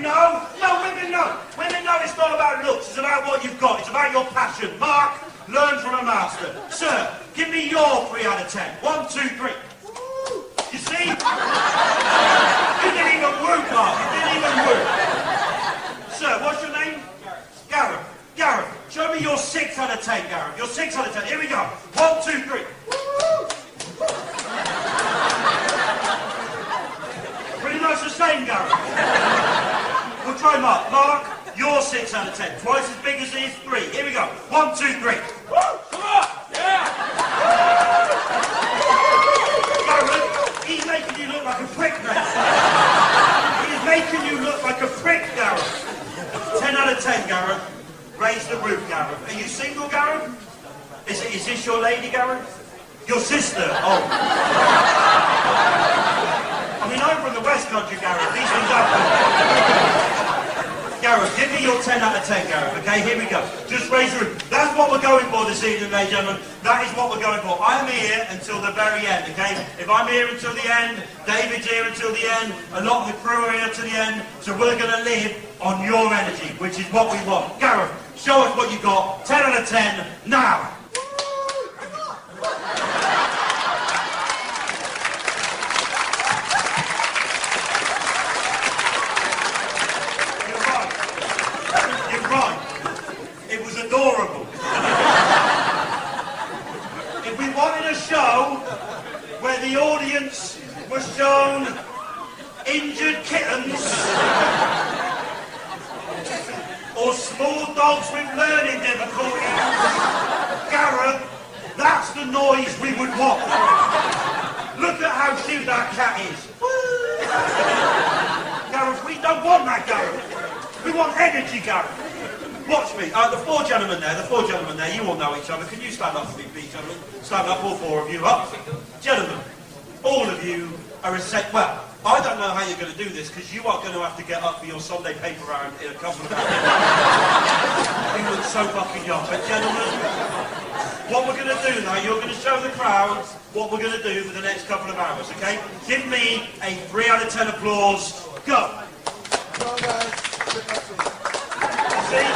know. No, women know. Women know it's not about looks. It's about what you've got. It's about your passion. Mark, learn from a master. Sir, give me your 3 out of 10. 1, 2, 3. You see? You didn't even woo, Mark. You didn't even woo. Sir, what's your name? Gareth. Gareth, show me your 6 out of 10, Gareth. Your 6 out of 10. Here we go. 1, 2, 3. Pretty much the same, Gareth. We'll try Mark. Mark, your 6 out of 10. Twice as big as his 3. Here we go. 1, 2, 3. Woo! Come on! Yeah! Gareth, he's making you look like a prick now. He's making you look like a prick, Gareth. 10 out of 10, Gareth. Raise the roof, Gareth. Are you single, Gareth? Is this your lady, Gareth? Your sister? Oh. I mean, I'm from the West Country, Gareth. These things happen. Gareth, give me your 10 out of 10, Gareth, okay? Here we go. Just raise the roof. That's what we're going for this evening, ladies and gentlemen. That is what we're going for. I'm here until the very end, okay? If I'm here until the end, David's here until the end, a lot of the crew are here to the end, so we're going to live on your energy, which is what we want. Gareth, show us what you got. 10 out of 10, now. You're right. It was adorable. If we wanted a show where the audience was shown injured kittens or small dogs with learning difficulties, Gareth, that's the noise we would want. Look at how cute that cat is. Gareth, we don't want that, Gareth. We want energy, Gareth. Watch me. The 4 gentlemen there, you all know each other. Can you stand up for me, please, gentlemen? Stand up, all 4 of you, up. Gentlemen, all of you are well, I don't know how you're going to do this, because you are going to have to get up for your Sunday paper round in a couple of hours. You look so fucking young. But gentlemen, what we're going to do now, you're going to show the crowd what we're going to do for the next couple of hours, okay? Give me a 3 out of 10 applause. Go. See?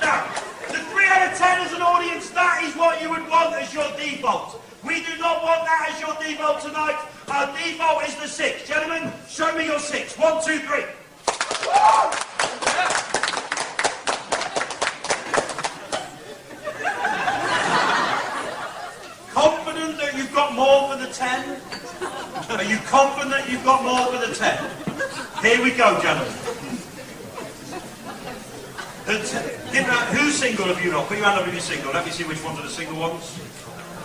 Now, the 3 out of 10 as an audience, that is what you would want as your default. We do not want that as your default tonight. Our default is the 6. Gentlemen, show me your 6. 1, 2, 3. Confident that you've got more for the 10? Are you confident you've got more for the 10? Here we go, gentlemen. Who's single have you not? Put your hand up if you're single. Let me see which ones are the single ones.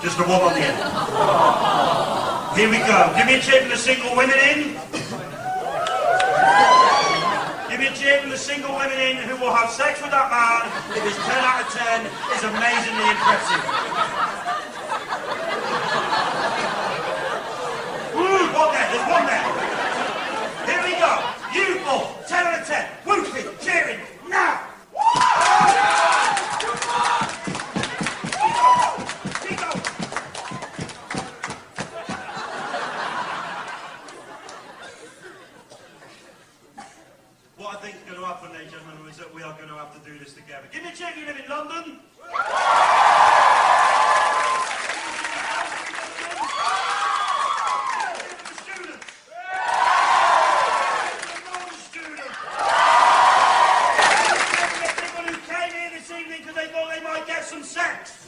Just the one on the end. Here we go. Give me a cheer for the single women in. Give me a cheer for the single women in who will have sex with that man if it's 10 out of 10. It's amazingly impressive. Ooh, one there. There's one there. Here we go. You 4. 10 out of 10. Whooping, cheering, now. What I think is going to happen, ladies and gentlemen, is that we are going to have to do this together. Give me a cheer if you live in London. Some sex.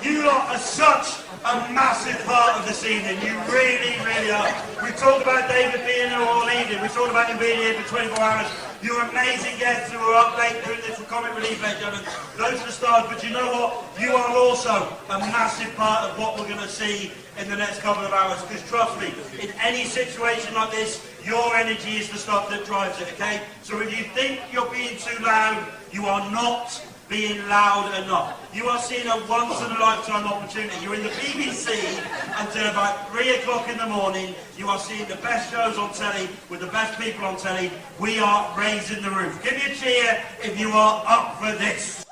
You lot are such a massive part of this evening. You really, really are. We talked about David being here all evening. We talked about him being here for 24 hours. You're amazing guests who are up late doing this for Comic Relief, ladies and gentlemen. Those are the stars, but you know what? You are also a massive part of what we're going to see in the next couple of hours, because trust me, in any situation like this, your energy is the stuff that drives it, okay? So if you think you're being too loud, you are not being loud enough. You are seeing a once-in-a-lifetime opportunity. You're in the BBC until about 3 o'clock in the morning. You are seeing the best shows on telly with the best people on telly. We are raising the roof. Give me a cheer if you are up for this.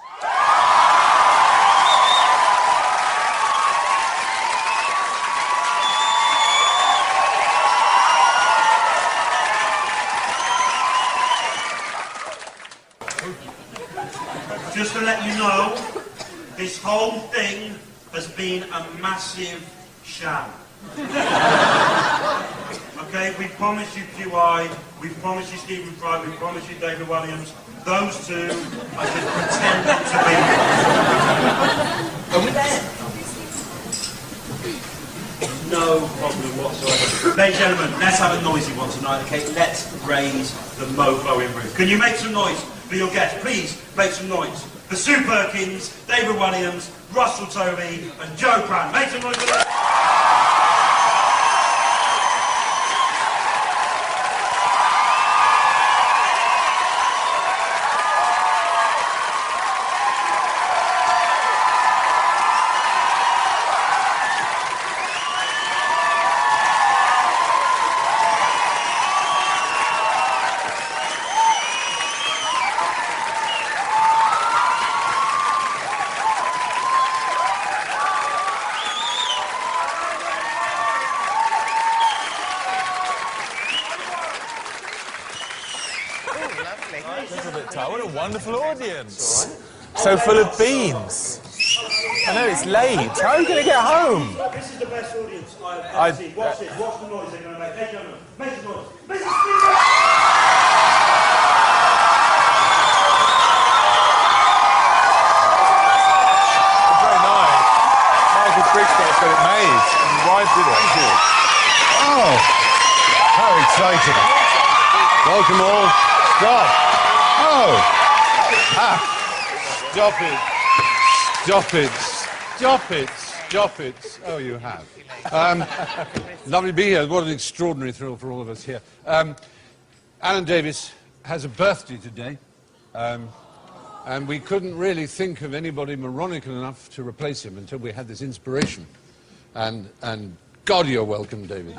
just to let you know, this whole thing has been a massive sham. Okay, we promised you QI, we promised you Stephen Fry, we promised you David Williams. Those two are just pretending to be. Are we there? No problem whatsoever. Ladies and gentlemen, let's have a noisy one tonight, okay? Let's raise the mofo in roof. Can you make some noise for your guests? Please make some noise. For Sue Perkins, David Williams, Russell Tovey, and Joe Brown. Make some noise for them. What a wonderful audience. So full of beans. I know it's late. How are you going to get home? This is the best audience I've ever seen. Watch this. Watch the noise they're going to make. Hey, gentlemen, make some noise. Make some noise. Very nice. Michael Crichton's got it made. And your wife did it. Thank you. Oh, how exciting. Welcome all. Stop. Oh. Ah. Stop it. Stop it. Stop it. Stop it. Oh, you have. Lovely to be here. What an extraordinary thrill for all of us here. Alan Davies has a birthday today. And we couldn't really think of anybody moronical enough to replace him until we had this inspiration. And God, you're welcome, David.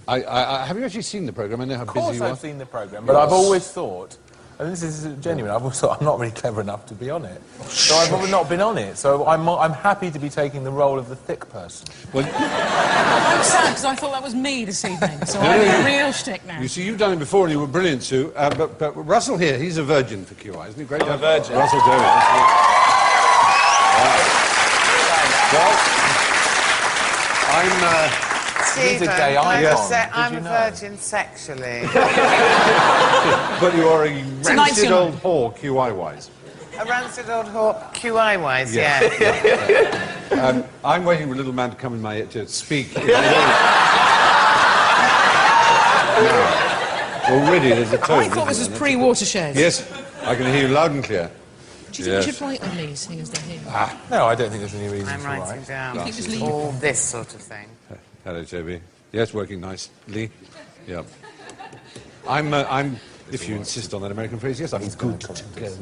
Have you actually seen the programme? I know how busy you are. Of course I've seen the programme, but I've always thought, and this is genuine, I've always thought I'm not really clever enough to be on it. So I've probably not been on it. So I'm happy to be taking the role of the thick person. Well, I'm sad because I thought that was me this evening, so I'm a real shtick now. you see, you've done it before and you were brilliant, Sue. But Russell here, he's a virgin for QI, isn't he? Great. I'm a virgin. Russell Davies. Well, He's a gay icon. I'm a virgin sexually. but you are a rancid old whore, QI-wise. A rancid old whore, QI-wise, yeah. I'm waiting for a little man to come in my ear to speak. Already there's a tone. I thought this was pre-Watershed. Yes, I can hear you loud and clear. Do you think we should write them these, seeing as they're here? No, I don't think there's any reason I'm to writing write. down You think just leave all this sort of thing. Hello, Toby. Yes, working nicely. Yeah. I'm, if you insist on that American phrase, yes, I'm good to go.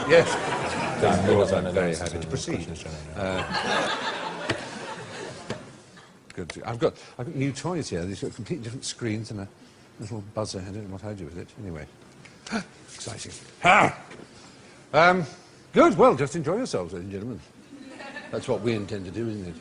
Yes. Of course, I'm very happy to proceed. Good. I've got new toys here. These got completely different screens and a little buzzer. I don't know what I do with it. Anyway. Exciting. Good. Well, just enjoy yourselves, ladies and gentlemen. That's what we intend to do, isn't it?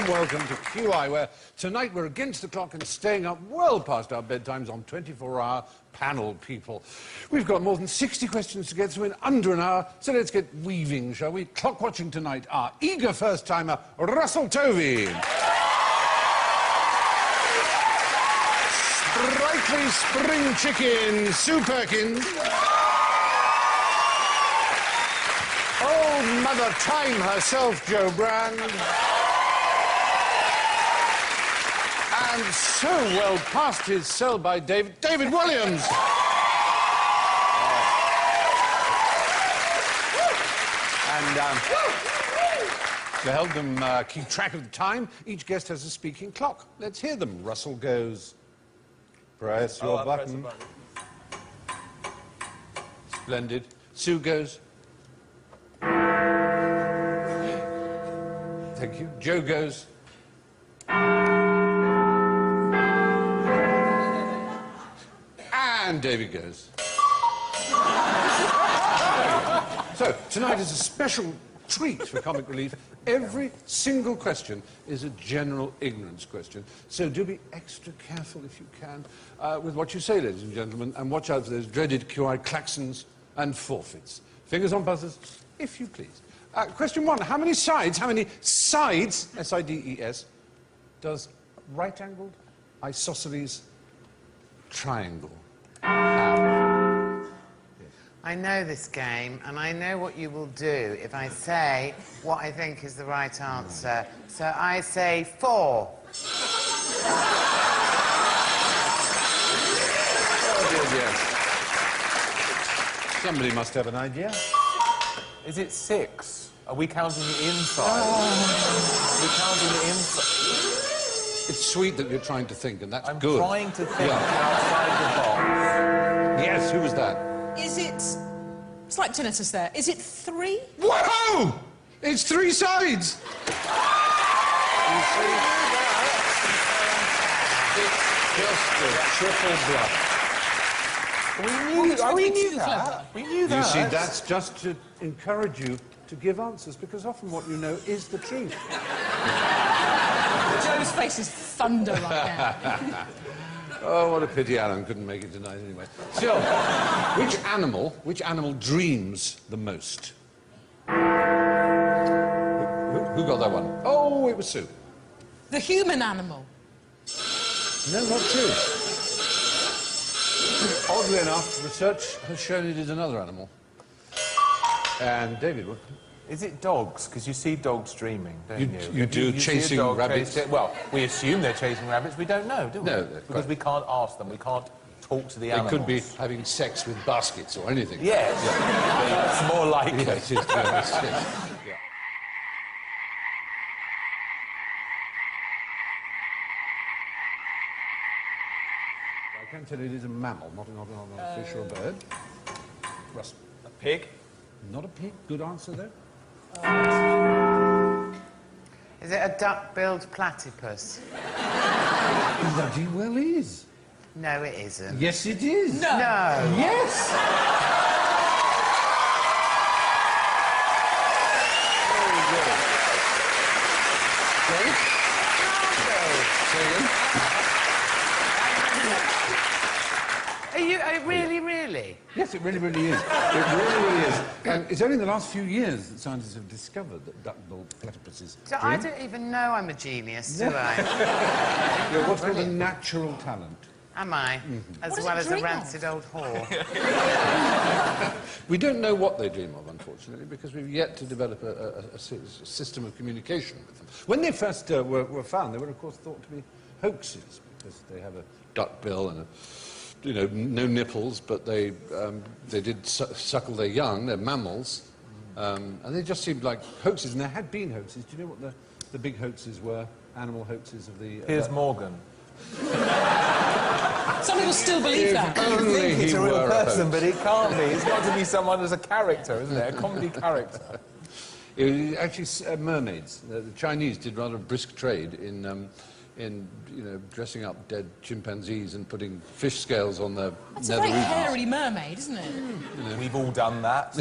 Welcome to QI, where tonight we're against the clock and staying up well past our bedtimes on 24-hour panel people. We've got more than 60 questions to get through in under an hour, so let's get weaving, shall we? Clock watching tonight, our eager first-timer, Russell Tovey. Sprightly spring chicken, Sue Perkins. Old Mother Time herself, Joe Brand. And so well past his sell by David Williams. And to help them keep track of the time, each guest has a speaking clock. Let's hear them. Russell goes, press your button. Press the button. Splendid. Sue goes. Thank you. Joe goes. And David goes. So, tonight is a special treat for Comic Relief. Every single question is a general ignorance question. So do be extra careful, if you can, with what you say, ladies and gentlemen, and watch out for those dreaded QI klaxons and forfeits. Fingers on buzzers, if you please. Question 1. How many sides, S-I-D-E-S, does right-angled isosceles triangle have? I know this game, and I know what you will do if I say what I think is the right answer. So I say 4. Oh, dear, yes. Somebody must have an idea. Is it 6? Are we counting the inside? Are we counting the inside? It's sweet that you're trying to think, and that's I'm good. trying to think outside the box. Yes, who was that? Is it... Slight tinnitus there. Is it 3? Whoa! It's 3 sides! You see? It's just a triple bluff. We knew that. We knew that. You see, that's just to encourage you to give answers, because often what you know is the truth. Joe's face is thunder right now. Oh, what a pity Alan couldn't make it tonight anyway. Still, which animal dreams the most? Who got that one? Oh, it was Sue. The human animal. No, not true. Oddly enough, research has shown it is another animal. And David, what? Is it dogs? Because you see dogs dreaming, don't you? You do, chasing rabbits. Well, we assume they're chasing rabbits. We don't know, do we? No, because we can't ask them. We can't talk to the animals. They could be having sex with baskets or anything. Yes. That's more likely. Yeah, it is. Yeah. I can tell you it is a mammal, not a fish or a bird. Russell. A pig? Not a pig. Good answer, though. Is it a duck-billed platypus? Bloody well is. No, it isn't. Yes, it is. No. Yes. Very good. Sorry? Say again? Are you really? Yes, it really, really is. It really is. And it's only in the last few years that scientists have discovered that duck-billed platypuses So I don't even know I'm a genius, do I? You're what's called a natural talent. Am I? As What well does as it a dream of? rancid old whore. We don't know what they dream of, unfortunately, because we've yet to develop a system of communication with them. When they first were found, they were, of course, thought to be hoaxes, because they have a duck bill and no nipples, but they did suckle their young, they're mammals, and they just seemed like hoaxes, and there had been hoaxes. Do you know what the big hoaxes were? Animal hoaxes of the... Piers Morgan. Some people still believe that. Only He's he a real were person, hoax. but he can't be. It's got to be someone as a character, isn't it? A comedy character. Actually, mermaids. The Chinese did rather a brisk trade in dressing up dead chimpanzees and putting fish scales on their That's a nether very regions. hairy mermaid, isn't it? We've all done that.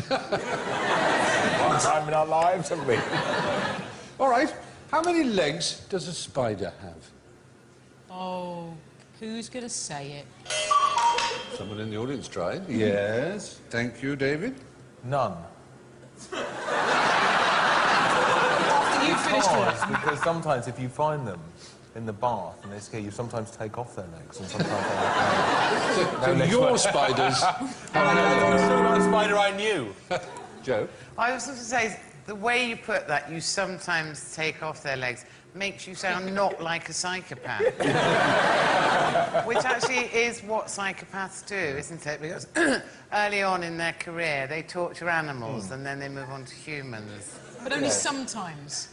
One time in our lives, haven't we? All right. How many legs does a spider have? Oh, who's going to say it? Someone in the audience tried. Yes. Thank you, David. None. After you finished it. Because sometimes if you find them in the bath and they scare you, sometimes take off their legs and sometimes they So your spiders... I'm the spider I knew. Joe? I was going to say, the way you put that, you sometimes take off their legs, makes you sound not like a psychopath. Which actually is what psychopaths do, isn't it? Because early on in their career, they torture animals and then they move on to humans. But only sometimes.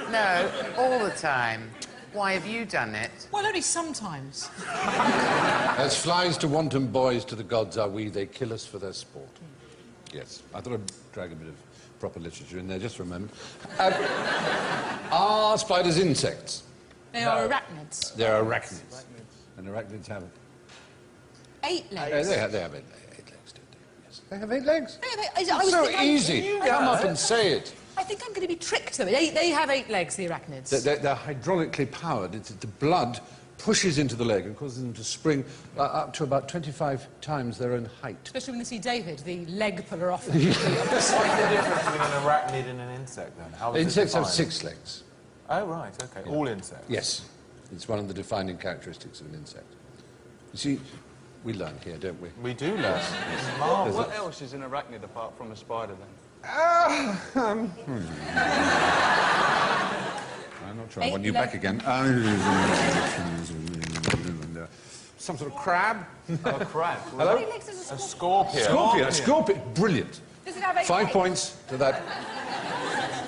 No, all the time. Why have you done it? Well, only sometimes. As flies to wanton boys to the gods are we, they kill us for their sport. Yes, I thought I'd drag a bit of proper literature in there just for a moment. Are spiders insects? They are arachnids. They're arachnids. And arachnids have... 8 legs. They have 8 legs, don't they? Yes. They have 8 legs? I was So thinking- easy. Come up and say it. I think I'm going to be tricked, though. They have 8 legs, the arachnids. They're hydraulically powered. The blood pushes into the leg and causes them to spring up to about 25 times their own height. Especially when they see David, the leg puller off. What's the difference between an arachnid and an insect, then? How is it Insects have defined? 6 legs. Oh, right, OK. All insects? Yes. It's one of the defining characteristics of an insect. You see, we learn here, don't we? We do learn. What else is an arachnid apart from a spider, then? I'm not sure I want you back again. Some sort of crab? A crab. Hello? A scorpion. Scorpion. A scorpion. Brilliant. Does it have 8 5 legs? points to that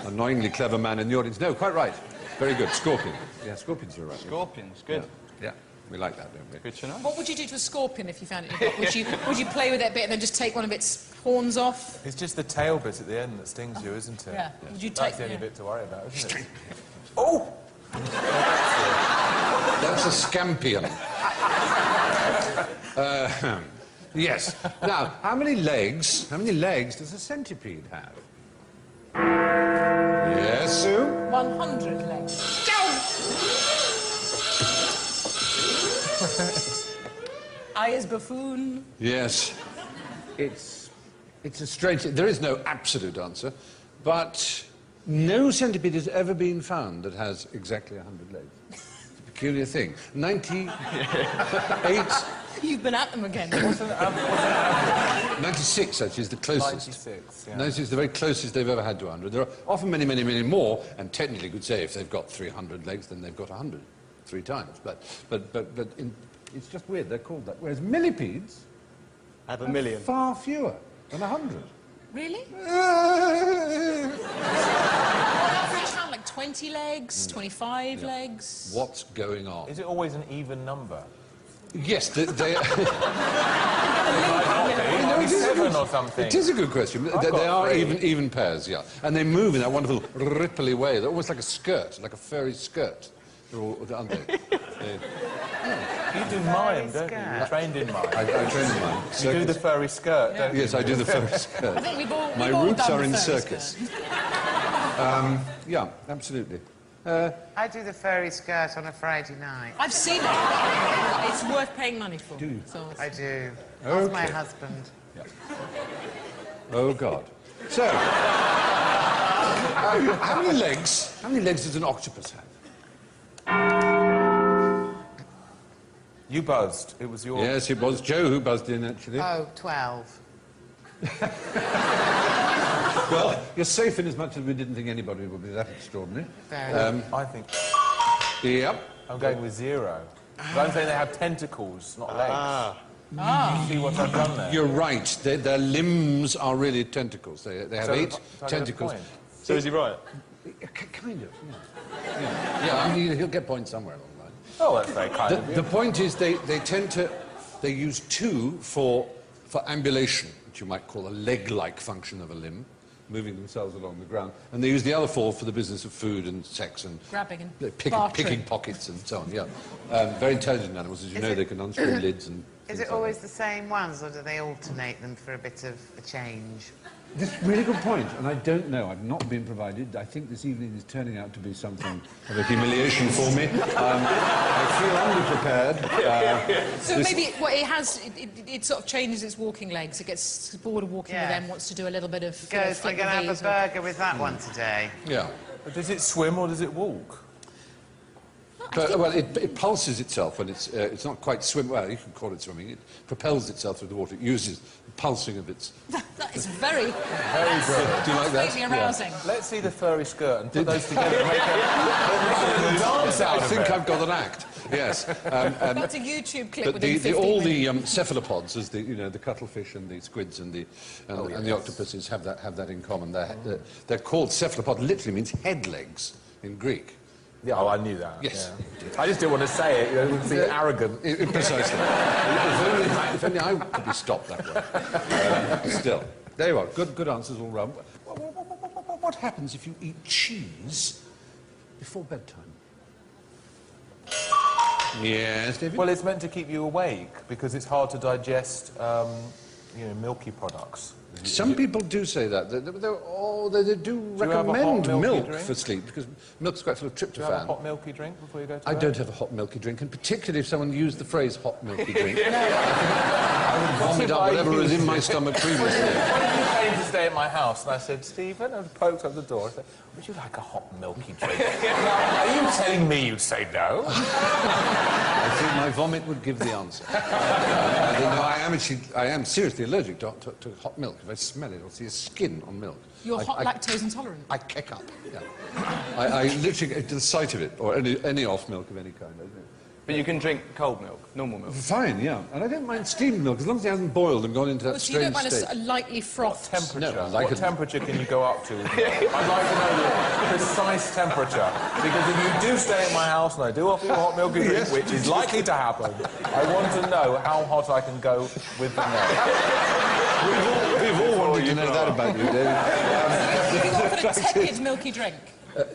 annoyingly clever man in the audience. No, quite right. Very good. Scorpion. Yeah, scorpions are right. Scorpions, good. Yeah, we like that, don't we? Good to know. What would you do to a scorpion if you found it in your book? Would you play with it a bit and then just take one of its horns off? It's just the tail bit at the end that stings you, isn't it? Yeah. Would you That's take the only yeah. bit to worry about, isn't it? Oh! That's a scampion. Yes. Now, how many legs does a centipede have? Yes, Sue? 100 legs. I as buffoon. Yes. It's a strange... There is no absolute answer, but no centipede has ever been found that has exactly 100 legs. It's a peculiar thing. 98... You've been at them again. 96, actually, is the closest. 96, yeah. 96 is the very closest they've ever had to 100. There are often many, many, many more, and technically you could say if they've got 300 legs, then they've got 100 3 times. But it's just weird, they're called that. Whereas millipedes Have a million. far fewer than 100. Really? Average how, like 20 legs, 25 legs? What's going on? Is it always an even number? Yes, they It might be 7 or something. It is a good question. They got are 3. even pairs, yeah. And they move in that wonderful ripply way. They're almost like a skirt, like a furry skirt. They're all, aren't they? You do mime, don't you? You're trained in mime. I train in mine. You do the furry skirt, don't you? Yes, I do the furry skirt. I think we've all My we've all roots done are the in furry circus. skirt. Yeah, absolutely. I do the furry skirt on a Friday night. I've seen it. It's worth paying money for. Do you? So I do. That's my Okay. husband. Oh, God. So, how many legs does an octopus have? You buzzed. It was your... Yes, it was Joe who buzzed in, actually. Oh, 12. Well, you're safe in as much as we didn't think anybody would be that extraordinary. Very. I think... Yep. I'm going with 0. But I'm saying they have tentacles, not legs. Ah. See what I've done there? You're right. Their limbs are really tentacles. They have So 8 if I get a tentacles. point? So is he right? Kind of, yeah. I mean, he'll get points somewhere along the line. Oh, that's very kind of you. The point is they use 2 for ambulation, which you might call a leg-like function of a limb, moving themselves along the ground, and they use the other 4 for the business of food and sex and Grabbing and picking bartering. pockets and so on. Yeah, very intelligent animals, as you know. They can unscrew lids and. Is things it like always the same ones, or do they alternate them for a bit of a change? This is a really good point, and I don't know. I've not been provided. I think this evening is turning out to be something of a humiliation for me. I feel underprepared. So maybe what it has, it sort of changes its walking legs. It gets bored of walking Yeah. with them, wants to do a little bit of. Goes, I'm flick going to have a the bees or- burger with that one today. Yeah. But does it swim or does it walk? But, well, it pulses itself when it's not quite swim. Well, you can call it swimming. It propels itself through the water. It uses the pulsing of its. That is very good. Do you like that? completely arousing. Let's see the furry skirt and put those together and make a dance out of it. I think I've got an act. Yes. That's a YouTube clip But within 15 all minutes. the cephalopods, as the cuttlefish and the squids and the octopuses have that in common. They're called cephalopod. Literally means head legs in Greek. Yeah, oh, I knew that. Yes. Yeah. I just didn't want to say it. It would seem arrogant. Precisely. if only I could be stopped that way. Still, there you are. Good answers all round. What happens if you eat cheese before bedtime? Yes, David? Well, it's meant to keep you awake because it's hard to digest, milky products. Some people do say that. They do recommend milk for sleep because milk's quite full of tryptophan. Do you have a hot milky drink before you go to bed? I don't have a hot milky drink, and particularly if someone used the phrase hot milky drink, I would vomit up whatever was in my stomach previously. One of you came to stay at my house, and I said, Stephen, and poked up the door. I said, would you like a hot milky drink? Now, are you telling me you'd say no? I think my vomit would give the answer. I am seriously allergic to hot milk. If I smell it or see a skin on milk. You're lactose intolerant. I kick up. Yeah. I literally get to the sight of it, or any off milk of any kind. But you can drink cold milk, normal milk. Fine, yeah. And I don't mind steamed milk, as long as it hasn't boiled and gone into that So you don't strange mind state. a lightly frothed... Temperature. No, like what temperature can you go up to? I'd like to know the precise temperature. Because if you do stay at my house and I do offer you a hot milky drink, which is likely to happen, I want to know how hot I can go with the milk. We've all wanted to know that about you, David. A tepid milky drink.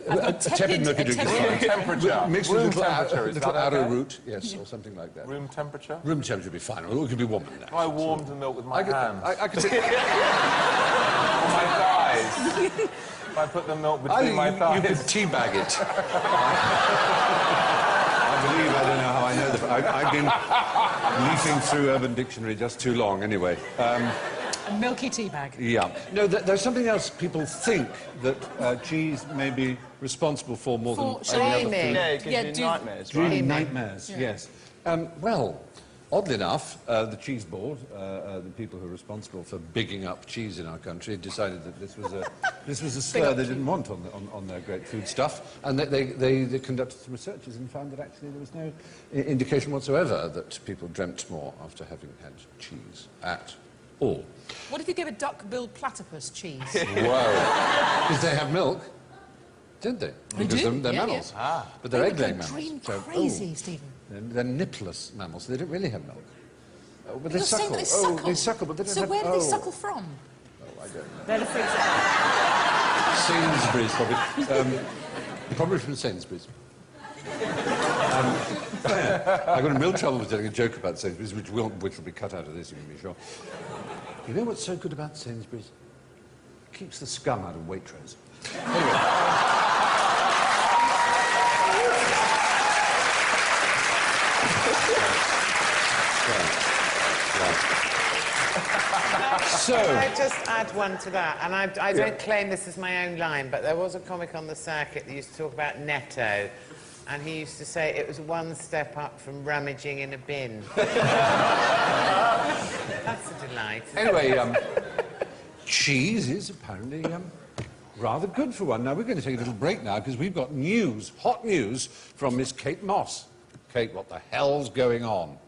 A tepid milky drink is fine. Temperature. Mixed with Room little temperature, is little that okay? arrowroot, yes, or something like that. Room temperature? Room temperature would be fine, or it could be warmer than that. I warmed the milk with my hands. I could say... On my thighs. If I put the milk between my thighs. You could teabag it. I believe, I don't know how I know that. I've been leafing through Urban Dictionary just too long, anyway. A milky tea bag. Yeah. No, there's something else people think that cheese may be responsible for more than any other food. Yeah, it gives you nightmares, right? Dreaming nightmares, yes. Well, oddly enough, the cheese board, the people who are responsible for bigging up cheese in our country, decided that this was a slur they didn't want on their great food stuff, and they conducted some researches and found that actually there was no indication whatsoever that people dreamt more after having had cheese at all. What if you give a duck-billed platypus cheese? Wow. Because they have milk, didn't they? Because they're mammals. Yeah. But they're egg-laying mammals. Dream crazy, Stephen. They're nipless mammals, so they don't really have milk. Oh, but they You're saying suckle. that they suckle? Oh, they suckle, but they don't So have... where do they suckle from? Oh, I don't know. They're the fruits Sainsbury's, probably. Probably from Sainsbury's. I got in real trouble for telling a joke about Sainsbury's, which will be cut out of this, you can be sure. You know what's so good about Sainsbury's? It keeps the scum out of Waitrose. Anyway. So... Can I just add one to that? And I don't claim this is my own line, but there was a comic on the circuit that used to talk about Netto, and he used to say it was one step up from rummaging in a bin. That's a delight. Anyway, cheese is apparently rather good for one. Now, we're going to take a little break now, because we've got news, hot news, from Miss Kate Moss. Kate, what the hell's going on?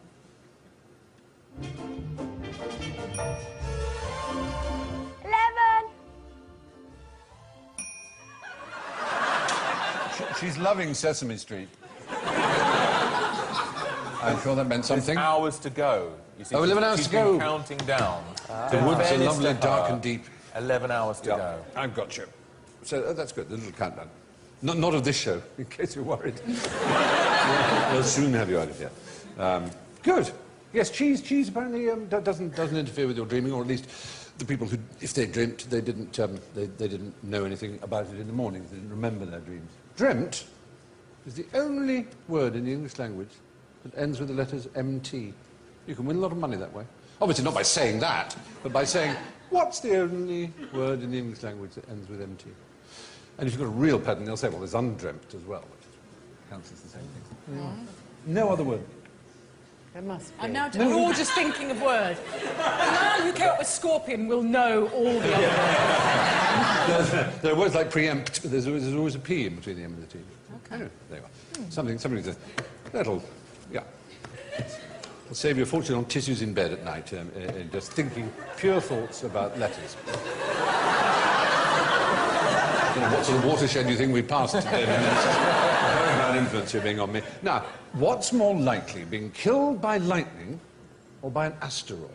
She's loving Sesame Street. I'm sure that meant something. There's hours to go. You see, 11 hours to go. She's been counting down. The woods are lovely, dark and deep. 11 hours to go. I've got you. So that's good, the little countdown. Not of this show, in case you're worried. We'll soon have you out of here. Good. Yes, cheese apparently doesn't interfere with your dreaming, or at least the people who, if they dreamt, they didn't know anything about it in the morning. They didn't remember their dreams. Dreamt is the only word in the English language that ends with the letters MT. You can win a lot of money that way. Obviously not by saying that, but by saying, what's the only word in the English language that ends with MT? And if you've got a real pattern, they'll say, well, there's undreamt as well, which is counts as the same thing. No other word. There must be. I'm now we're all just thinking of words. Now you came up with scorpion, we'll know all the other words. There are words like preempt, but there's always a P in between the M and the T. Okay. Anyway, there you are. Something to... That'll... Yeah. It'll save you a fortune on tissues in bed at night, just thinking pure thoughts about letters. I don't know what sort of watershed you think we passed today. Very bad influence you're being on me. Now, what's more likely, being killed by lightning or by an asteroid?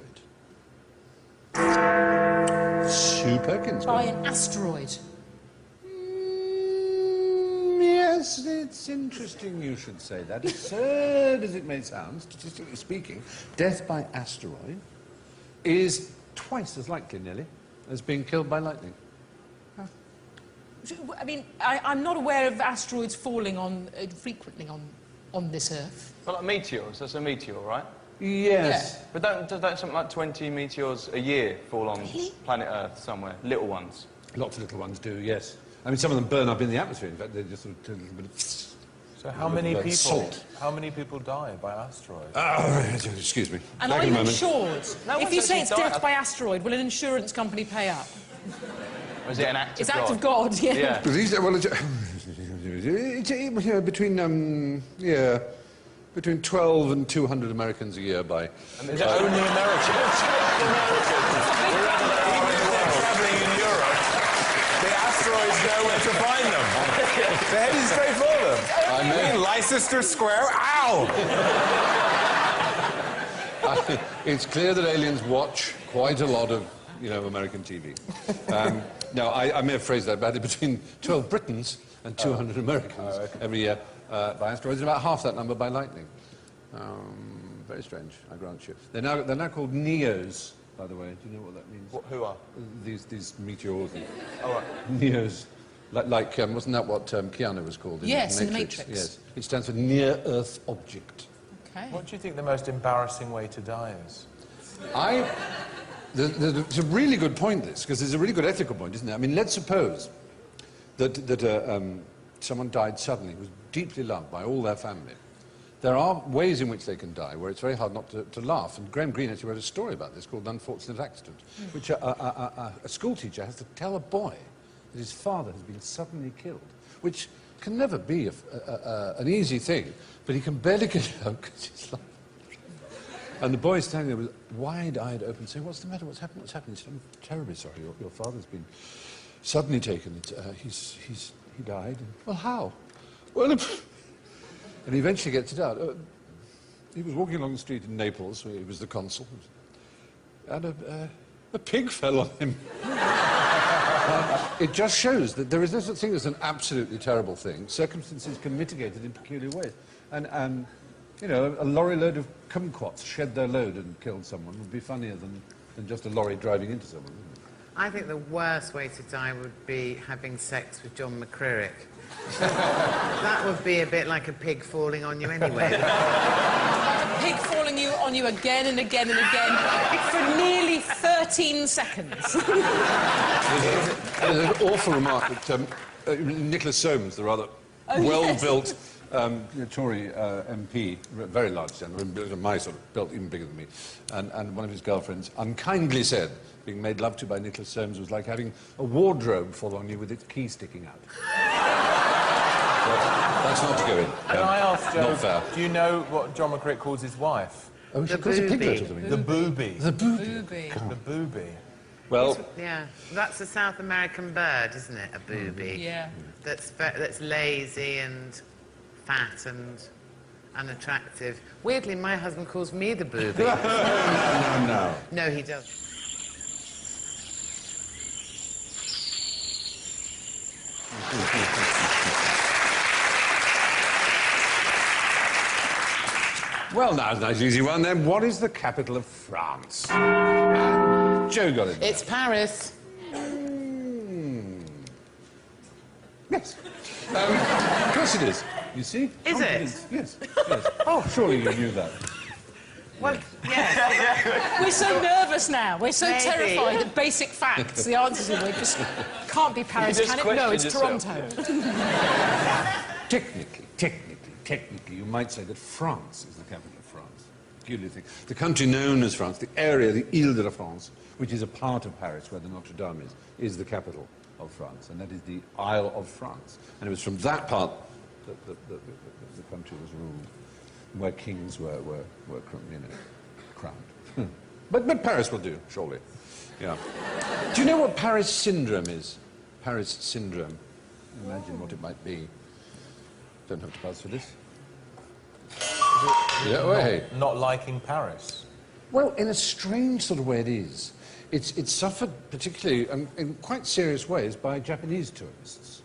Sue Perkins. By an asteroid. Yes, it's interesting you should say that. Absurd as it may sound, statistically speaking, death by asteroid is twice as likely, nearly, as being killed by lightning. I mean, I'm not aware of asteroids falling on frequently on this Earth. Well, like meteors, that's a meteor, right? Yes. But don't something like 20 meteors a year fall on planet Earth somewhere? Little ones. Lots of little ones do, yes. I mean, some of them burn up in the atmosphere. In fact, they just sort of turn a little bit of... So how many like people? salt. How many people die by asteroids? Excuse me. And Back are in a you moment. insured? No If one's you say actually it's died. death by asteroid, will an insurance company pay up? Or is it an act It's of act God? of God, yeah. Yeah. These, well, between 12 and 200 Americans a year by... And is it only Americans? Travelling in Europe, the asteroids know where to find them. They're heading straight for them. I mean, Leicester Square, ow! It's clear that aliens watch quite a lot of, American TV. Now, I may have phrased that badly, between 12 Britons and 200 Americans every year by asteroids, and about half that number by lightning. Very strange, I grant you. They're now called NEOs, by the way. Do you know what that means? Who are? These meteors. And Oh, right. NEOs. Like wasn't that what Keanu was called in Yes, the in The Matrix? Matrix. Yes. It stands for Near Earth Object. Okay. What do you think the most embarrassing way to die is? There's a really good point, this, because there's a really good ethical point, isn't there? I mean, let's suppose that someone died suddenly, was deeply loved by all their family. There are ways in which they can die where it's very hard not to laugh. And Graham Greene actually wrote a story about this called An Unfortunate Accident, which a school teacher has to tell a boy that his father has been suddenly killed, which can never be an easy thing, but he can barely get it out because he's like... And the boy is standing there with wide-eyed open, saying, "What's the matter? What's happened? What's happened?" He said, "I'm terribly sorry. Your father's been suddenly taken. He died." And, "Well, how?" "Well," and he eventually gets it out. He was walking along the street in Naples, where he was the consul, and a pig fell on him. It just shows that there is no such thing as an absolutely terrible thing. Circumstances can mitigate it in peculiar ways. And a lorry load of kumquats shed their load and killed someone would be funnier than just a lorry driving into someone. I think the worst way to die would be having sex with John McCririck. That would be a bit like a pig falling on you anyway. A pig falling on you again and again and again for nearly 13 seconds. There's an awful remark that Nicholas Soames, the rather well-built Tory MP, very large gentleman, my sort of built, even bigger than me, and one of his girlfriends unkindly said being made love to by Nicholas Soames was like having a wardrobe fall on you with its key sticking out. That's not to go in. Can I ask, Joe, not fair. do you know what John McCririck calls his wife? Oh, she calls a piglet or something. The booby. The booby. Booby. The booby. Well, Yeah, that's a South American bird, isn't it? A booby. Yeah. That's lazy and fat and unattractive. Weirdly, my husband calls me the booby. no. No, he doesn't. Well, now, nice easy one then. What is the capital of France? Joe got it. It's Paris. Yes. Of course it is. You see? Is it? Confidence. Yes. Yes. Oh, surely you knew that. Well, yeah. We're so nervous now. We're so Maybe. terrified that basic facts, the answers are just can't be Paris, just can it? No, it's questioned yourself. Toronto. Technically, technically, you might say that France is the capital of France. Peculiar thing. The country known as France, the area, the Ile-de-France, which is a part of Paris where the Notre Dame is the capital of France, and that is the Isle of France. And it was from that part that the country was ruled, where kings were crowned. But Paris will do, surely. Yeah. Do you know what Paris syndrome is? Paris syndrome. Imagine what it might be. Don't have to buzz for this. Yeah, way. Not liking Paris. Well, in a strange sort of way it is. It's suffered particularly in quite serious ways by Japanese tourists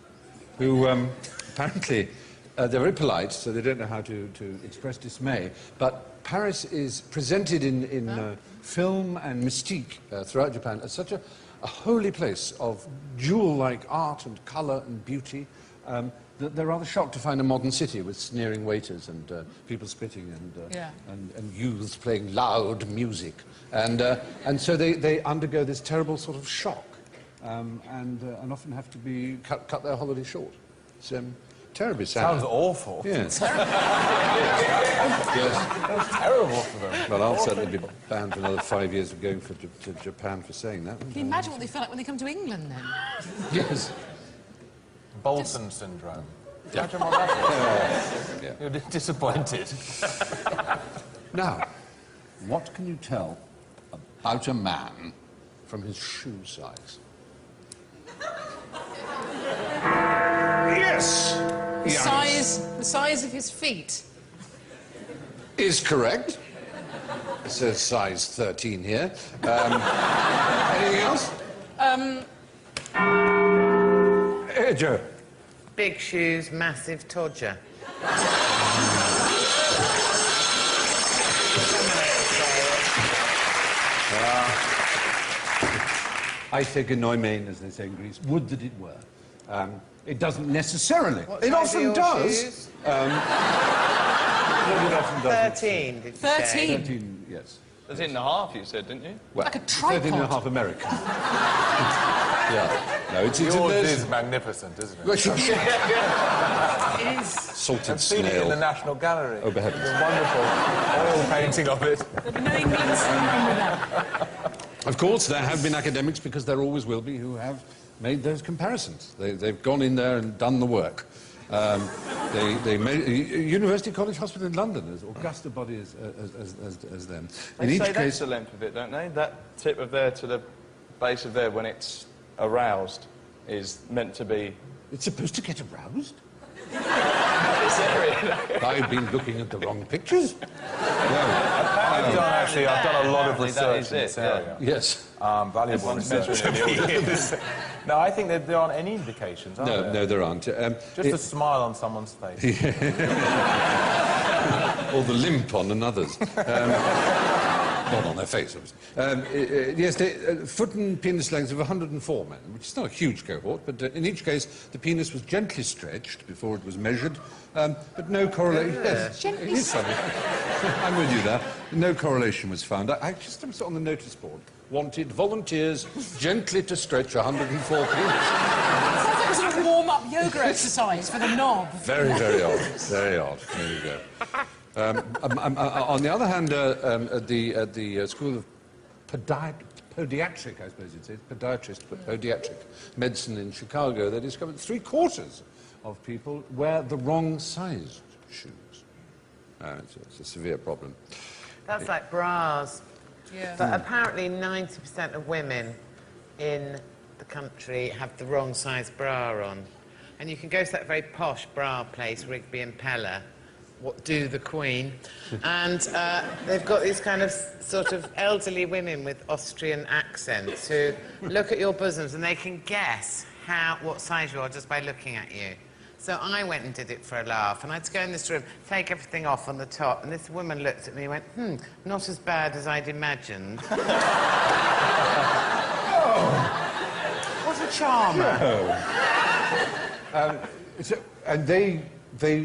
who apparently they're very polite, so they don't know how to express dismay. But Paris is presented in film and mystique throughout Japan as such a holy place of jewel-like art and colour and beauty that they're rather shocked to find a modern city with sneering waiters and people spitting and youths playing loud music. And so they undergo this terrible sort of shock and often have to be cut their holiday short. It's terribly sad. Sounds awful. Yes. Yes. That's terrible for them. Well, I'll certainly be banned for another 5 years of going to Japan for saying that. Can you imagine what they feel like when they come to England, then? Yes. Bolton syndrome. Imagine what that is. Yeah. You're disappointed. Now, what can you tell about a man from his shoe size? Yes. The size of his feet. Is correct. It says size 13 here. Anything else? Joe. Big shoes, massive todger. I take a neumain, as they say in Greece. Would that it were. It doesn't necessarily. It often does. It often does. 13, did you 13. say? 13, yes. 13 and a half, you said, didn't you? Well, Like a tripod. 13 and a half American. Yeah. No, it's Yours there's- is magnificent, isn't it? Well, sure. It is. Salted I've seen it in the snail. National Gallery. Oh, heavens. It's a wonderful oil painting of it. There'll be no England's with that. Of course, there have been academics, because there always will be, who have made those comparisons. They've gone in there and done the work. They made University College Hospital in London, as august a body as them. They say that's the length of it, don't they? That tip of there to the base of there, when it's aroused, is meant to be... It's supposed to get aroused? This area. I've been looking at the wrong pictures. No. I've done a lot of Apparently that research is in this it, area. Yes. Valuable Everyone's research. measuring No, I think that there aren't any indications, are there? No, there aren't. Just a smile on someone's face. Or the limp on another's. Not on their face, obviously. Yes, foot and penis lengths of 104 men, which is not a huge cohort, but in each case, the penis was gently stretched before it was measured, but no correlation. Yes, it is funny. I'm with you there. No correlation was found. I just saw on the notice board, wanted volunteers gently to stretch 104 penis. Sounds like a sort of warm-up yoga exercise for the knob. Very, very odd. Very odd. There you go. On the other hand, at the School of Podiatric, I suppose you'd say, podiatrist, but podiatric medicine in Chicago, they discovered 3/4 of people wear the wrong sized shoes. It's a severe problem. That's like bras. Yeah. But apparently 90% of women in the country have the wrong size bra on. And you can go to that very posh bra place, Rigby and Pella, what do the Queen, and they've got these kind of sort of elderly women with Austrian accents who look at your bosoms and they can guess what size you are just by looking at you. So I went and did it for a laugh, and I had to go in this room, take everything off on the top, and this woman looked at me and went, not as bad as I'd imagined. What a charmer. And they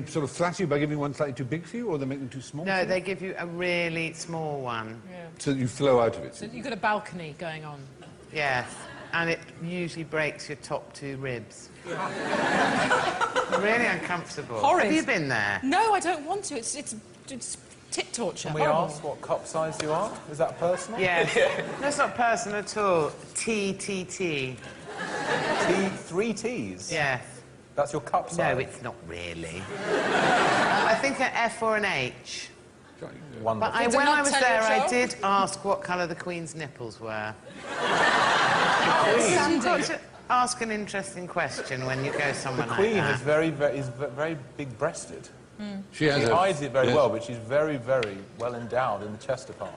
sort of flatter you by giving one slightly too big for you, or they make them too small? No, they give you a really small one. Yeah. So that you flow out of it. So you've got a balcony going on. Yes. and it usually breaks your top 2 ribs. Really uncomfortable. Horrid. Have you been there? No, I don't want to. It's tit torture. Can we ask what cup size you are? Is that personal? Yes. No, it's not personal at all. TTT. 3 T's? Yes. That's your cup size? No, it's not really. I think an F or an H. Wonderful. But Did it when not I was tell there, you I so? did ask what colour the Queen's nipples were. Sandy. You've got to ask an interesting question when you go somewhere The Queen like is that. very big-breasted. She has She a- hides it very yes. well, but she's very, very well endowed in the chester part.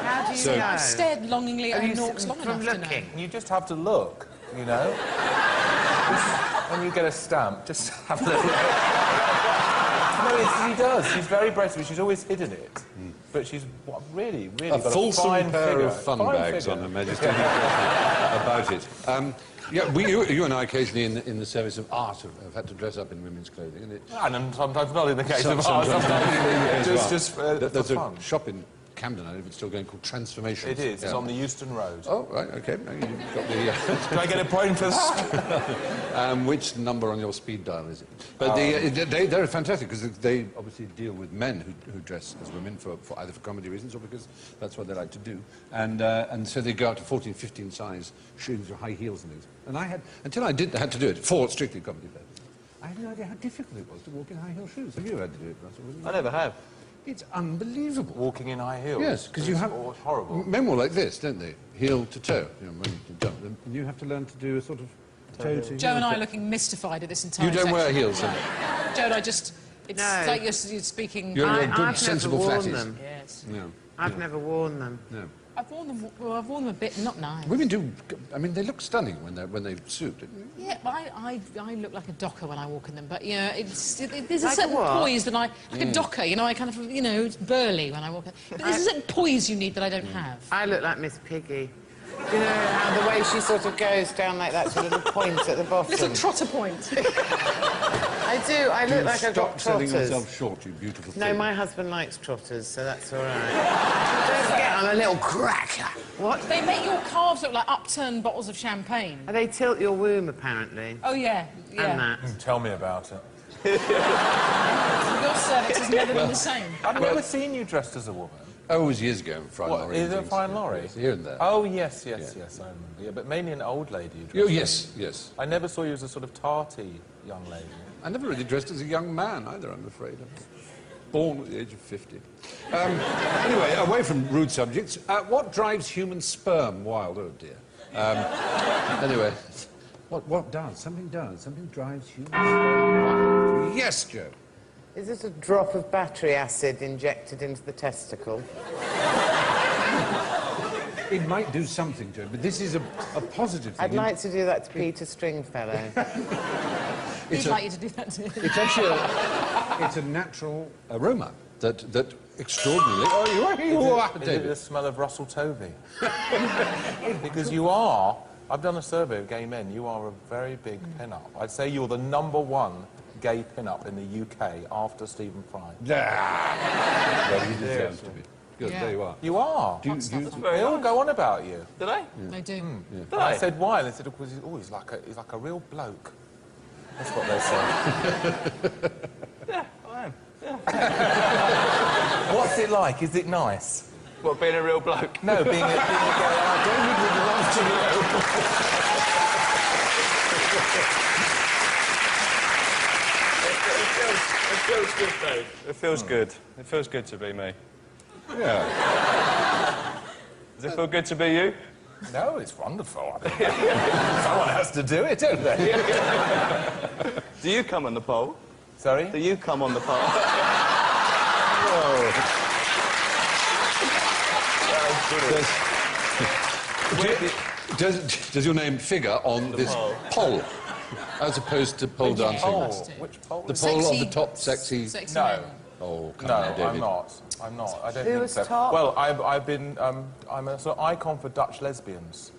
How do you So- know? I stared longingly at Have her you norks long from enough to know. looking? You just have to look, you know? When you get a stamp, just have a little look. No, she does. She's very breasted. She's always hidden it. But she's really, really A got fulsome a fine pair figure. of fun Fine bags figure. on Her Majesty about it. Yeah, you and I occasionally in the service of art have had to dress up in women's clothing, and it. And sometimes not in the case of art. Sometimes Sometimes just There's for a fun. shop in Camden, I don't know if it's still going, called Transformation. It is. It's on the Euston Road. Oh, right, OK. No, you've got the... Do I get a point for that? which number on your speed dial is it? But they're fantastic, because they obviously deal with men who dress as women for either for comedy reasons or because that's what they like to do. And so they go out to 14, 15 size shoes or high heels and things. And I had, until I had to do it for strictly comedy purposes, I had no idea how difficult it was to walk in high heel shoes. Have you had to do it, Russell? I never have. It's unbelievable. Walking in high heels. Yes, because you have... Horrible. Men walk like this, don't they? Heel to toe. You know, when you jump. And you have to learn to do a sort of toe to heel. Joe and I are looking mystified at this entire You don't wear section. heels, then? Joe and I just... It's No. like you're speaking... You're I've good, never sensible worn flatties. them. Yes. No. I've never worn them. No. I've worn them... Well, I've worn them a bit, not nice. Women do... I mean, they look stunning when they suit. Yeah, but I look like a docker when I walk in them, but, you know, there's a Like a certain what? poise that like a docker, you know, I kind of, you know, it's burly when I walk in. But there's a certain poise you need that I don't have. I look like Miss Piggy. You know how the way she sort of goes down like that, with a little point at the bottom. Little trotter point. I do. I look like I've Stop got selling trotters. yourself short, you beautiful No, thing. my husband likes trotters, so that's all right. Don't forget, I'm a little cracker. What? They make your calves look like upturned bottles of champagne. They tilt your womb, apparently. Oh, yeah, yeah. And that. Tell me about it. Your cervix has never been the same. I've never seen you dressed as a woman. Oh, it was years ago, Fine What, Laurie. is and it things. Fine Laurie? Yes, here and there. Oh, yes, I remember. Yeah, but mainly an old lady you dressed Oh, yes, yes. I never saw you as a sort of tarty young lady. I never really dressed as a young man either, I'm afraid. I was born at the age of 50. Anyway, away from rude subjects, what drives human sperm wild? Oh, dear. Anyway, what does? Something does. Something drives human sperm wild. Yes, Joe. Is this a drop of battery acid injected into the testicle? It might do something to it, but this is a positive thing. I'd like to do that to Peter Stringfellow. He'd like you to do that too. It's actually it's a natural aroma that extraordinarily... Oh, Is it the smell of Russell Tovey? Because you are, I've done a survey of gay men, you are a very big pin-up. I'd say you're the #1 gay pin-up in the UK after Stephen Fry. Well, he deserves to be. Good, Yeah. there you are. You are. They all go on about you. Did I? They do. Did I I? said why, and they said, oh, he's like a real bloke. That's what they said. Yeah, I am. What's it like? Is it nice? What, being a real bloke? No, being a gay art. David would love to know. It feels good, though. It feels good. It feels good to be me. Yeah. Does it feel good to be you? No, it's wonderful. Someone has to do it, don't they? Do you come on the pole? Sorry? Do you come on the pole? Does your name figure on this pole, as opposed to pole dancing? Pole? Which pole? The pole of the top sexy... Sexy No. man. Oh, come No, on, David. I'm not. I'm not. I don't Who think was so. top? Well, I've been. I'm a sort of icon for Dutch lesbians.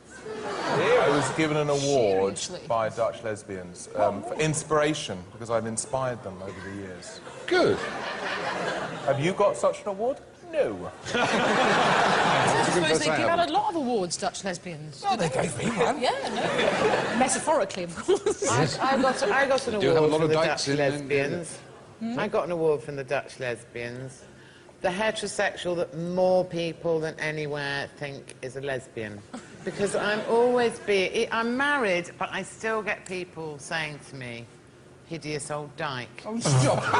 I was given an award Seriously? by Dutch lesbians for inspiration because I've inspired them over the years. Good. Have you got such an award? No. I suppose they give out a lot of awards, Dutch lesbians. Well, they gave me one. Yeah, no. Metaphorically, of course. I got an do have a award lot from of the dykes Dutch in- lesbians. I got an award from the Dutch lesbians. The heterosexual that more people than anywhere think is a lesbian. Because I'm married, but I still get people saying to me, hideous old dyke. Oh, stop it.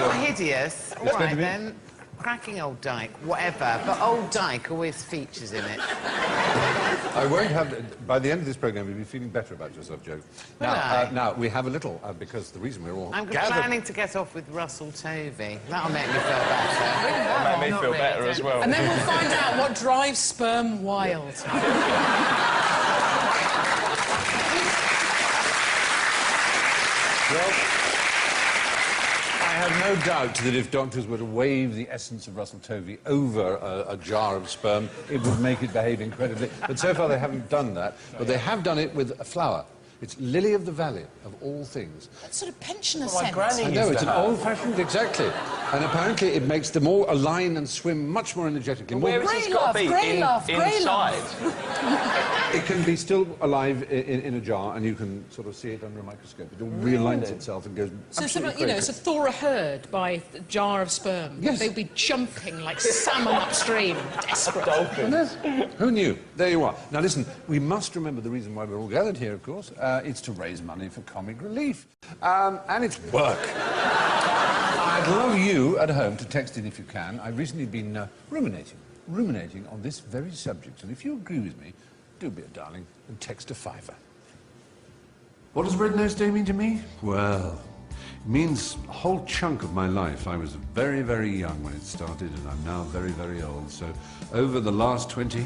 Not hideous, all right then. Cracking old dyke, whatever. But old dyke always features in it. I won't have... By the end of this programme, you'll be feeling better about yourself, Joe. Now, we have a little, because the reason we're all I'm gathered... planning to get off with Russell Tovey. That'll make me feel better. It'll make me feel better as well. And then we'll find out what drives sperm wild. Well, I have no doubt that if doctors were to wave the essence of Russell Tovey over a jar of sperm, it would make it behave incredibly. But so far they haven't done that. But they have done it with a flower. It's lily of the valley, of all things. That sort of pensioner Well, my scent. granny I know, used it's to an have. old-fashioned, exactly. And apparently it makes them all align and swim much more energetically. Where More is Grey it got love, to be? grey love, grey Inside. It can be still alive in a jar, and you can sort of see it under a microscope. It all realigns itself and goes So, absolutely you know, crazy. so Thora Hurd by a jar of sperm. Yes. They'd be jumping like salmon upstream, desperate. Dolphins. Who knew? There you are. Now listen, we must remember the reason why we're all gathered here, of course. It's to raise money for comic relief. And it's work. I'd love you at home to text in if you can. I've recently been ruminating on this very subject. And if you agree with me, do be a darling and text a fiver. What does Red Nose Day mean to me? Well, it means a whole chunk of my life. I was very, very young when it started, and I'm now very, very old. So over the last 20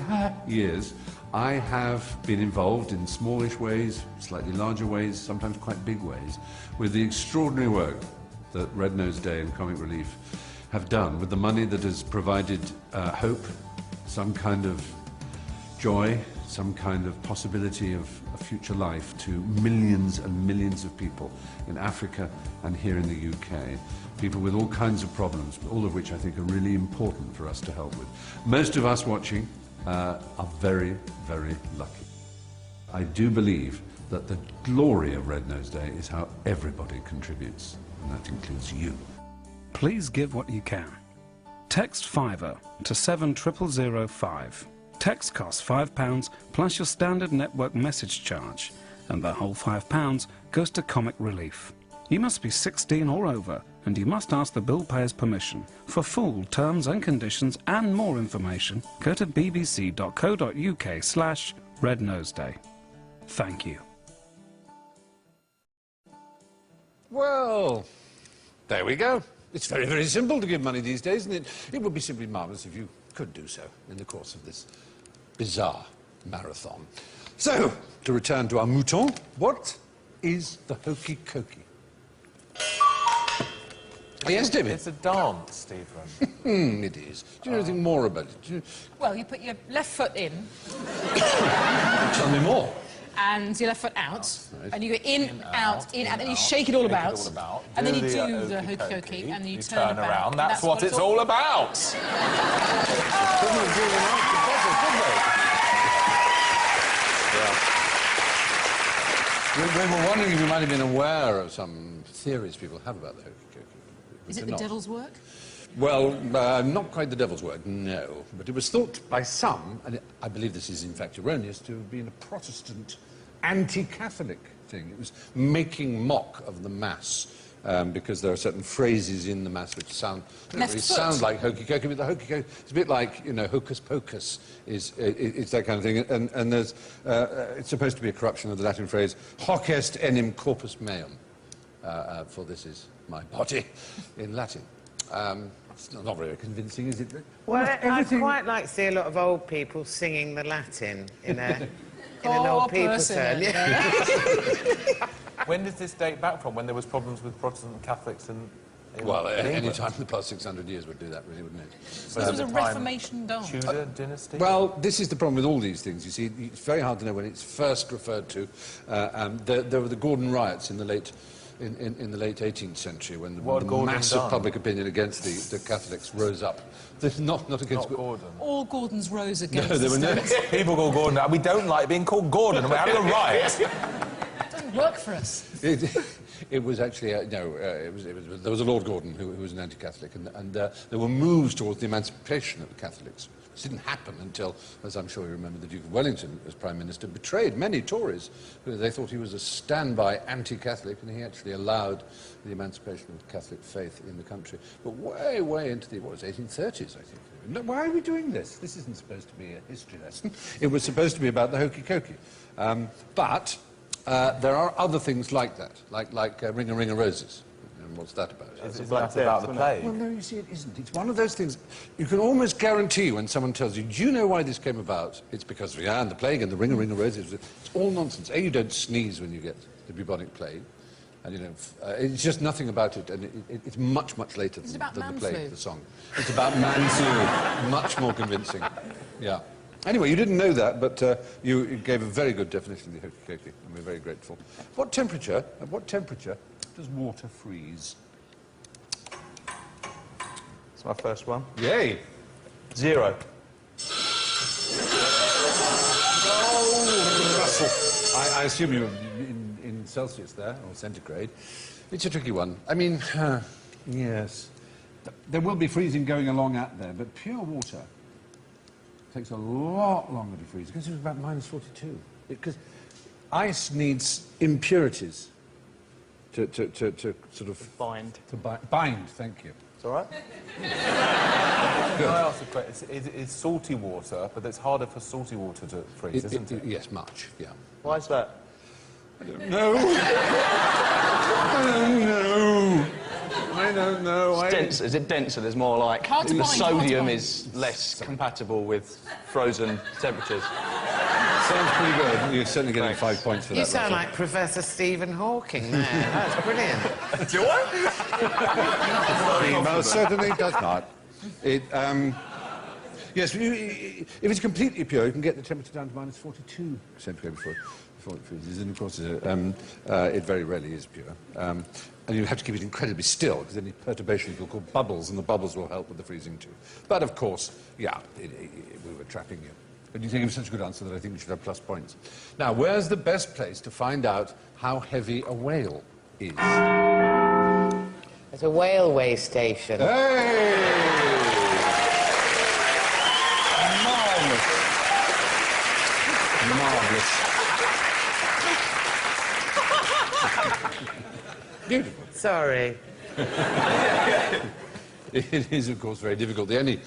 years, I have been involved in smallish ways, slightly larger ways, sometimes quite big ways, with the extraordinary work that Red Nose Day and Comic Relief have done, with the money that has provided hope, some kind of joy, some kind of possibility of a future life to millions and millions of people in Africa and here in the UK. People with all kinds of problems, all of which I think are really important for us to help with. Most of us watching are very, very lucky. I do believe that the glory of Red Nose Day is how everybody contributes, and that includes you. Please give what you can. Text fiver to 70005. Text costs £5 plus your standard network message charge, and the whole £5 goes to Comic Relief. You must be 16 or over, and you must ask the bill payer's permission. For full terms and conditions and more information, go to bbc.co.uk/Red Nose Day. Thank you. Well, there we go. It's very, very simple to give money these days, and it would be simply marvellous if you could do so in the course of this bizarre marathon. So, to return to our mouton, what is the hokey cokey? Yes, David? It's a dance, Stephen. It is. Do you know anything more about it? Well, you put your left foot in Tell me more. and your left foot out, Nice. and you go in, out, and then you shake it all about, and then you do the hokey cokey, and then you turn around. about. That's what it's all about. Couldn't have given an answer better, could they? We were wondering if you might have been aware of some theories people have about the hokey cokey. Is it the devil's work? Well, not quite the devil's work, no. But it was thought by some, and I believe this is in fact erroneous, to have been a Protestant anti-Catholic thing. It was making mock of the Mass, because there are certain phrases in the Mass which sound, don't really sound like hokey cokey, but the hokey cokey, it's a bit like, you know, hocus pocus, it's that kind of thing. And there's, it's supposed to be a corruption of the Latin phrase, hoc est enim corpus meum, for this is my body, in Latin. It's not very convincing, is it? Well, I'd quite like to see a lot of old people singing the Latin in an old people's turn. When does this date back from? When there was problems with Protestant Catholics and Well, any time in the past 600 years would do that, really, wouldn't it? This was a Reformation dance. Tudor dynasty? Well, this is the problem with all these things. You see, it's very hard to know when it's first referred to. There were the Gordon riots in the late 18th century when the massive public opinion against the Catholics rose up. Not against Gordon. All Gordons rose against No, there were no... People call Gordon. We don't like being called Gordon. We're having a riot. It doesn't work for us. It was actually there was a Lord Gordon who was an anti-Catholic, and there were moves towards the emancipation of the Catholics. This didn't happen until, as I'm sure you remember, the Duke of Wellington, as Prime Minister, betrayed many Tories who they thought he was a standby anti-Catholic, and he actually allowed the emancipation of Catholic faith in the country. But way into the 1830s, I think. No, why are we doing this? This isn't supposed to be a history lesson. It was supposed to be about the hokey-cokey. But there are other things like that, like Ring a Ring of Roses. And what's that about? Is that about the plague? Well, no, you see, it isn't. It's one of those things you can almost guarantee when someone tells you, do you know why this came about? It's because of the plague and the Ring a Ring of Roses. It's all nonsense. A, you don't sneeze when you get the bubonic plague. And, you know, it's just nothing about it, and it's much later than the plague, the song. It's about man flu. Much more convincing. Yeah. Anyway, you didn't know that, but you gave a very good definition of the hokey-cokey, and we're very grateful. At what temperature does water freeze? It's my first one. Yay! 0. Oh, Russell. I assume you're in Celsius there, or centigrade. It's a tricky one. I mean, yes. There will be freezing going along at there, but pure water takes a lot longer to freeze. It goes to about -42. Because ice needs impurities to sort of... Bind. Bind, thank you. It's all right? Can I ask a question? It's salty water, but it's harder for salty water to freeze, isn't it? Yes, much, yeah. Why is that? I don't know. I don't know. It's denser. Is it denser? There's more like... Hard to the bind, sodium is less compatible with frozen temperatures. Sounds pretty good. You're certainly getting 5 points for that. You sound Russell. like Professor Stephen Hawking there. That's brilliant. Do I? No, certainly does not. Yes, if it's completely pure, you can get the temperature down to -42 centigrade before it freezes. And of course, it very rarely is pure. And you have to keep it incredibly still, because any perturbations will cause bubbles, and the bubbles will help with the freezing too. But of course, yeah, we were trapping you. But you think it was such a good answer that I think you should have plus points. Now, where's the best place to find out how heavy a whale is? There's a railway station. Hey! Marvellous. Marvellous. Beautiful. Sorry. It is, of course, very difficult. The only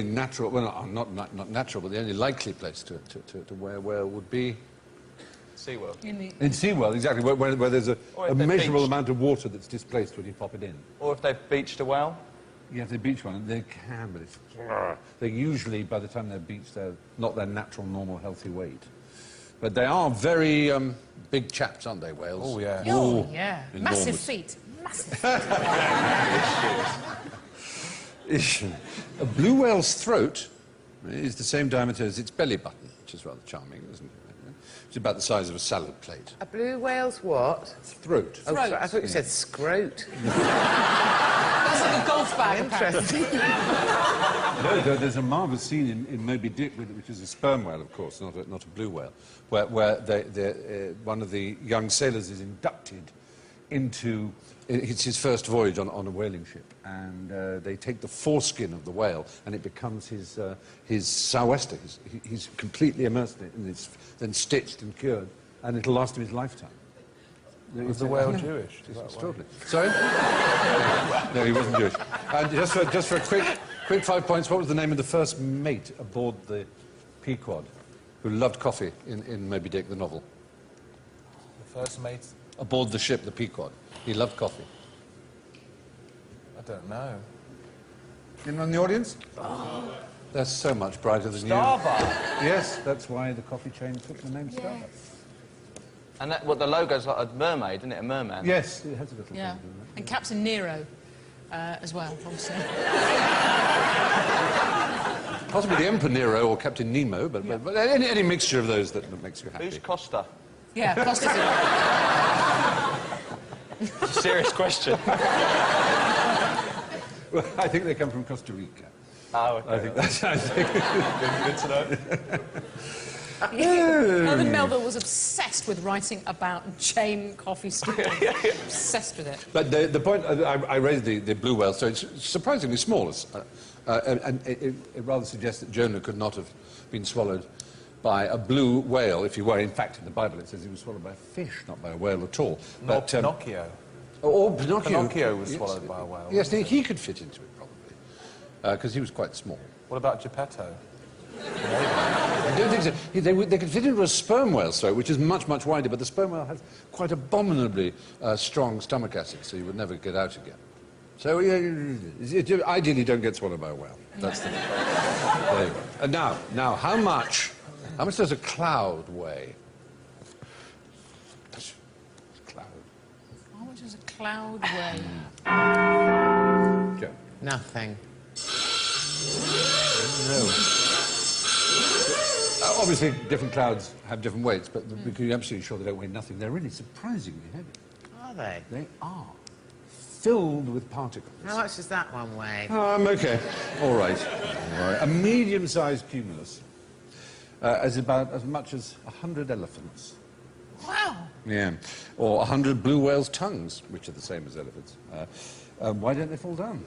natural, well, not natural, but the only likely place to where a whale would be... SeaWorld. In SeaWorld, exactly, where there's a measurable amount of water that's displaced when you pop it in. Or if they've beached a whale. Yeah, if they beach one, they can, but it's... They're usually, by the time they're beached, they're not their natural, normal, healthy weight. But they are very big chaps, aren't they, whales? Oh, yeah. Oh, yeah. Enormous. Massive feet. Massive. A blue whale's throat is the same diameter as its belly button, which is rather charming, isn't it? It's about the size of a salad plate. A blue whale's what? Throat. Oh, I thought you said scrote. That's like a golf bag. Interesting. No, there's a marvellous scene in Moby Dick, which is a sperm whale, of course, not a blue whale, where one of the young sailors is inducted into... It's his first voyage on a whaling ship, and they take the foreskin of the whale, and it becomes his sou'wester. He's completely immersed in it, and it's then stitched and cured, and it'll last him his lifetime. Was the whale Jewish? It's extraordinary. Sorry? No, he wasn't Jewish. And just for a quick 5 points, what was the name of the first mate aboard the Pequod who loved coffee in Moby Dick, the novel? The first mate? Aboard the ship, the Pequod. He loved coffee. I don't know. Anyone in the audience? Oh. They're so much brighter than Starbucks. you. Yes, that's why the coffee chain took the name Starbucks. And the logo's like a mermaid, isn't it? A merman. Yes, it has a little Yeah. thing, doesn't it? And Captain Nero. as well, obviously. Possibly the Emperor Nero or Captain Nemo, but any mixture of those that makes you happy. Who's Costa? Yeah, Costa's It's a serious question. Well, I think they come from Costa Rica. Oh, okay. I think that's... Good to know. Herman Melville was obsessed with writing about chain coffee stores. Obsessed with it. But the point, I raised the blue whale, so it's surprisingly small. And it rather suggests that Jonah could not have been swallowed by a blue whale if he were. In fact, in the Bible it says he was swallowed by a fish, not by a whale at all. Not Pinocchio. Or Pinocchio. Pinocchio was swallowed by a whale. Yes, he could fit into it, probably, because he was quite small. What about Geppetto? I don't think so. They could fit into a sperm whale's throat, which is much, much wider, but the sperm whale has quite abominably strong stomach acid, so you would never get out again. So, ideally, don't get swallowed by a whale. That's the thing. There you go. And now, how much does a cloud weigh? Cloud. How much does a cloud weigh? Joe. Nothing. No. Obviously, different clouds have different weights, but we can be absolutely sure they don't weigh nothing. They're really surprisingly heavy. Are they? They are. Filled with particles. How much does that one weigh? Okay. All right. A medium-sized cumulus is about as much as 100 elephants. Wow. Yeah. Or 100 blue whales' tongues, which are the same as elephants. Why don't they fall down?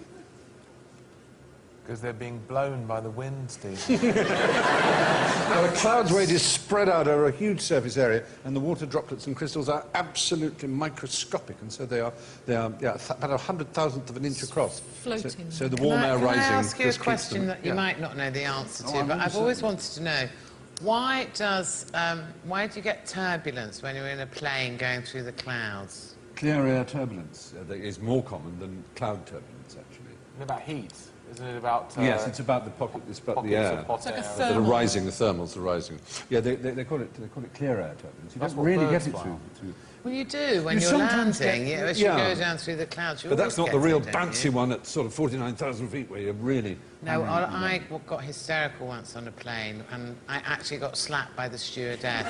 Because they're being blown by the wind, Steve. Now, the cloud's weight is spread out over a huge surface area, and the water droplets and crystals are absolutely microscopic, and so they are about 100,000th of an inch across. Floating. So the warm air Can I rising. ask you a just keeps question them- that you might not know the answer to, Oh, but I'm I've always certain. wanted to know, why do you get turbulence when you're in a plane going through the clouds? Clear air turbulence is more common than cloud turbulence, actually. And about heat, isn't it about... Yes, it's about the pocket, it's about pockets the air. of hot It's like a air. thermal. That are rising, the thermals are rising. Yeah, they call it clear air turbulence. You That's don't what really birds get it fly on. through. Well, you do when You you're sometimes landing. get- As you yeah. go down through the clouds, you But that's not always the real get it, don't bouncy you? one at sort of 49,000 feet where you're really... No, I got hysterical once on a plane, and I actually got slapped by the stewardess.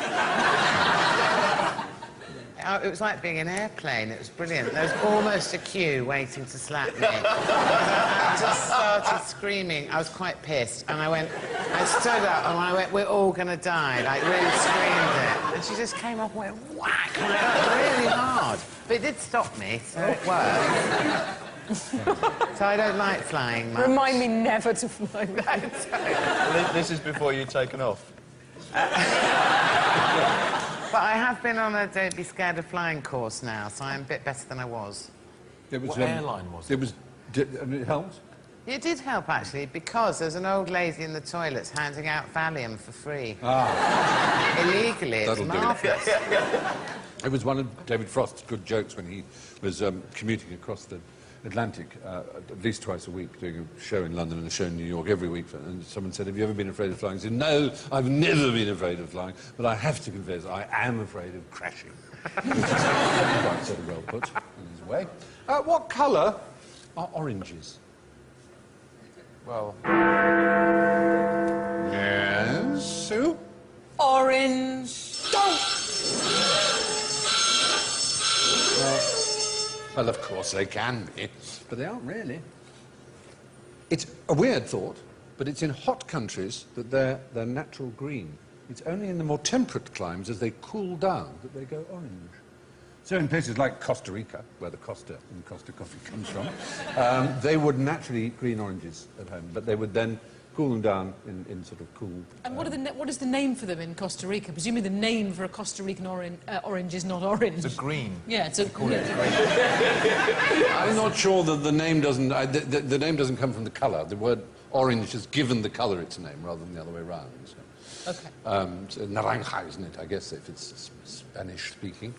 It was like being in an airplane. It was brilliant. There was almost a queue waiting to slap me. I just started screaming. I was quite pissed, and I stood up, and I went, "We're all going to die," like really screamed it. And she just came up and went whack, and it was really hard. But it did stop me, so it worked. So I don't like flying much. Remind me never to fly that. This is before you've taken off. But I have been on a Don't Be Scared of Flying course now, so I'm a bit better than I was. It was, What airline was it? It was... it helped? It did help, actually, because there's an old lady in the toilets handing out Valium for free. Illegally, it's That'll do it. marvellous. It was one of David Frost's good jokes when he was commuting across the Atlantic at least twice a week, doing a show in London and a show in New York every week. And someone said, "Have you ever been afraid of flying?" He said, "No, I've never been afraid of flying, but I have to confess, I am afraid of crashing." Which is quite sort of well put in his way. What colour are oranges? Well, Yes, Sue? Orange. Well, of course they can be, but they aren't really. It's a weird thought, but it's in hot countries that they're natural green. It's only in the more temperate climes, as they cool down, that they go orange. So in places like Costa Rica, where the Costa and Costa coffee comes from, they would naturally eat green oranges at home, but they would then cool them down in sort of cool... And what is the name for them in Costa Rica? Presumably the name for a Costa Rican orange is not orange. it's a green. Yeah, it's a... I'm not sure that the name doesn't... the name doesn't come from the colour. The word orange has given the colour its name, rather than the other way around. So. Okay. So naranja, isn't it, I guess, if it's Spanish-speaking.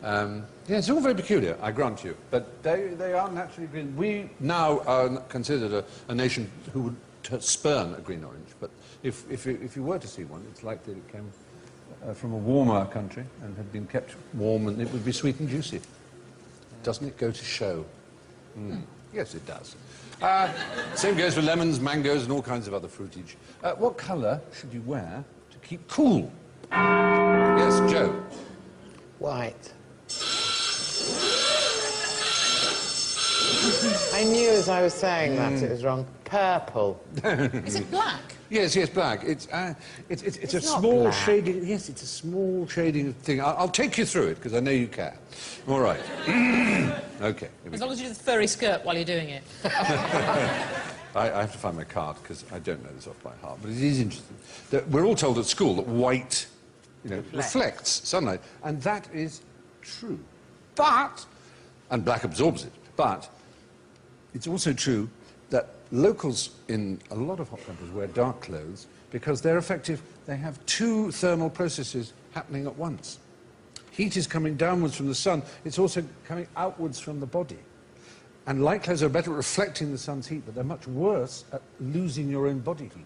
Yeah, it's all very peculiar, I grant you. But they are naturally green. We now are considered a nation who would spurn a green orange. But if you were to see one, it's likely it came from a warmer country and had been kept warm, and it would be sweet and juicy. Doesn't it go to show? Yes, it does. Same goes for lemons, mangoes, and all kinds of other fruitage. What colour should you wear to keep cool? Yes, Joe. White. I knew as I was saying that it was wrong. Purple. Is it black? Yes, black. It's a not small black. shading. Yes, it's a small shading thing. I'll take you through it because I know you care. All right. Okay. As long as you do the furry skirt while you're doing it. I have to find my card because I don't know this off by heart, but it is interesting. We're all told at school that white, reflects sunlight, and that is true. And black absorbs it. But it's also true that locals in a lot of hot countries wear dark clothes because they're effective. They have two thermal processes happening at once. Heat is coming downwards from the sun. It's also coming outwards from the body. And light clothes are better at reflecting the sun's heat, but they're much worse at losing your own body heat.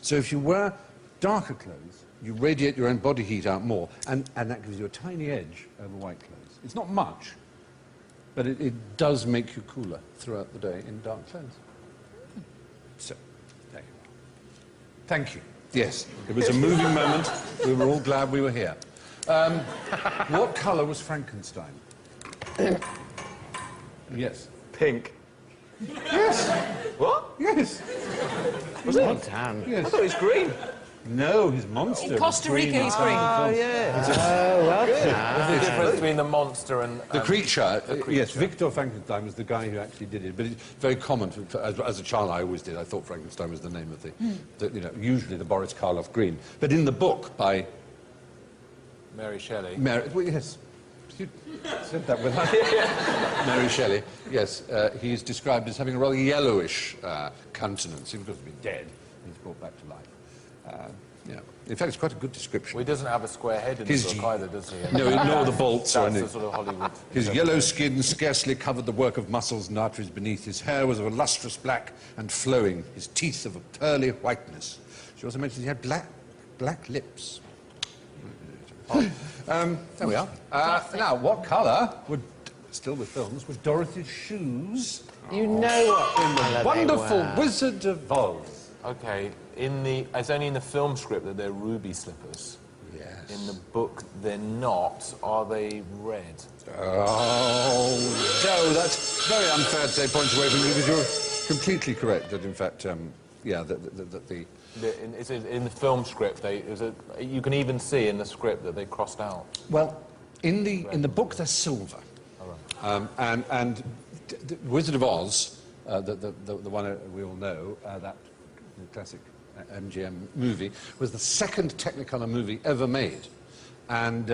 So if you wear darker clothes, you radiate your own body heat out more, and that gives you a tiny edge over white clothes. It's not much, but it does make you cooler throughout the day in dark clothes. So, there you are. Thank you. Yes, it was a moving moment. We were all glad we were here. What colour was Frankenstein? Yes. Pink. Yes. What? Yes. Was it? Damn. Yes. I thought it was green. No, his monster. In Costa Rica, he's green. Oh, yeah. Oh, well done. What's the difference between the monster and... The creature, yes, Victor Frankenstein was the guy who actually did it, but it's very common. As a child, I always did. I thought Frankenstein was the name of usually the Boris Karloff green. But in the book by... Mary Shelley. Well, yes. You said that with Mary Shelley. Yes, he's described as having a rather yellowish countenance. He was going to be dead. He's brought back to life. Yeah. In fact, it's quite a good description. Well, he doesn't have a square head in the book either, does he? No, nor the bolts or That's anything. the sort of Hollywood... His yellow skin scarcely covered the work of muscles and arteries beneath. His hair was of a lustrous black and flowing, his teeth of a pearly whiteness. She also mentioned he had black lips. There we are. Now, what colour would, still with films, was Dorothy's shoes You know what in colour the they wonderful were. Wizard of Oz? OK, it's only in the film script that they're ruby slippers. Yes. In the book, they're not. Are they red? Oh, no, that's very unfair to say points away from you because you're completely correct that, in fact, yeah, It's in the film script, you can even see in the script that they crossed out. Well, in the book, they're silver. Oh, right. And Wizard of Oz, the one we all know, that classic MGM movie, was the second Technicolor movie ever made, and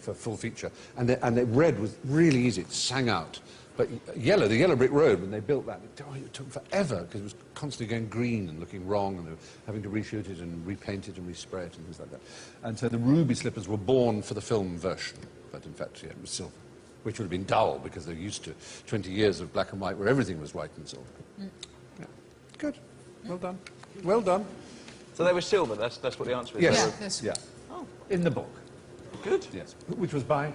for full feature. And the red was really easy; it sang out. But the Yellow Brick Road, when they built that, it took forever because it was constantly going green and looking wrong, and they were having to reshoot it and repaint it and respray it and things like that. And so the ruby slippers were born for the film version, but in fact, yeah, it was silver, which would have been dull because they're used to 20 years of black and white where everything was white and silver. Yeah. Good. Well done. Well done. So they were silver, that's what the answer is? Yes. Yes. Yeah. In the book. Good. Yes. Which was by?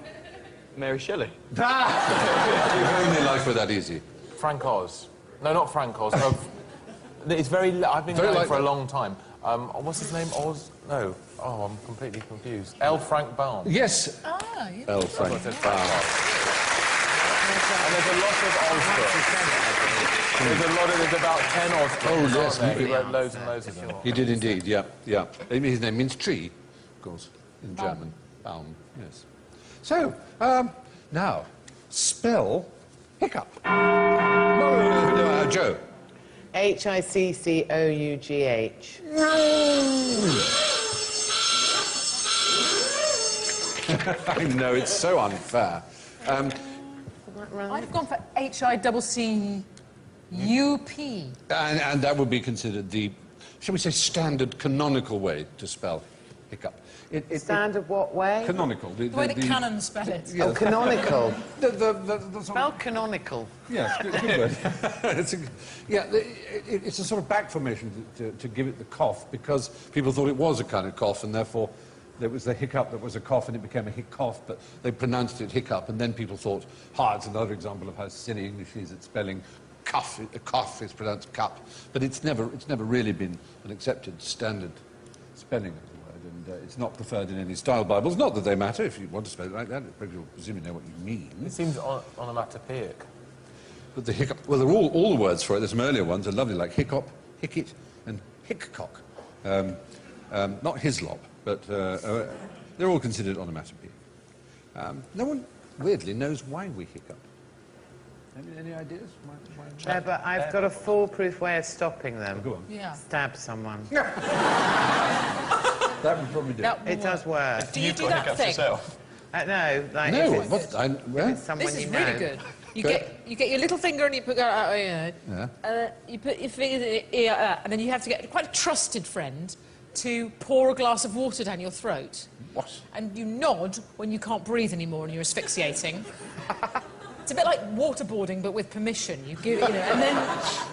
Mary Shelley. If only life were that easy. Frank Oz. No, not Frank Oz. It's I've been Very knowing for a likely. long time. What's his name? Oz? No. Oh, I'm completely confused. L. Frank Barnes. Yes. Ah, yeah. L. Frank. And there's a lot of Oz books. There's about 10 Oz books. Oh, yes, aren't there? we- He wrote loads and loads of them. He did indeed, yeah, yeah. His name means tree, of course, in German. Baum, yes. So, now, spell hiccup. Joe. H-I-C-C-O-U-G-H. I know, it's so unfair. I've gone for H-I-C-C-U-P. And that would be considered the, shall we say, standard canonical way to spell hiccup. Standard what way? Canonical. The way the canons spell it. Oh, canonical. the Spell canonical. Yes, good word. It's a sort of back formation to give it the cough because people thought it was a kind of cough and therefore There was the hiccup that was a cough, and it became a hic-cough, but they pronounced it hiccup, and then people thought, it's another example of how silly English is at spelling. Cough is pronounced cup, but it's never really been an accepted standard spelling of the word, and it's not preferred in any style Bibles. Not that they matter if you want to spell it like that. You'll presumably know what you mean. It seems onomatopoeic. But the hiccup, well, they're all the words for it. There's some earlier ones are lovely, like hiccup, hickit, and hickcock. Not hislop, but they're all considered onomatopoeic. No one, weirdly, knows why we hiccup. Any ideas? Why? No, but I've got a foolproof way of stopping them. Go on. Yeah. Stab someone. That would probably do. It does work. Do you do that thing? Yourself. No, like No, if it's, well, it's someone This is you really know. good. You get your little finger and you put it out, you put your finger in your ear, and then you have to get quite a trusted friend to pour a glass of water down your throat. What? And you nod when you can't breathe anymore and you're asphyxiating. It's a bit like waterboarding, but with permission. You give, and then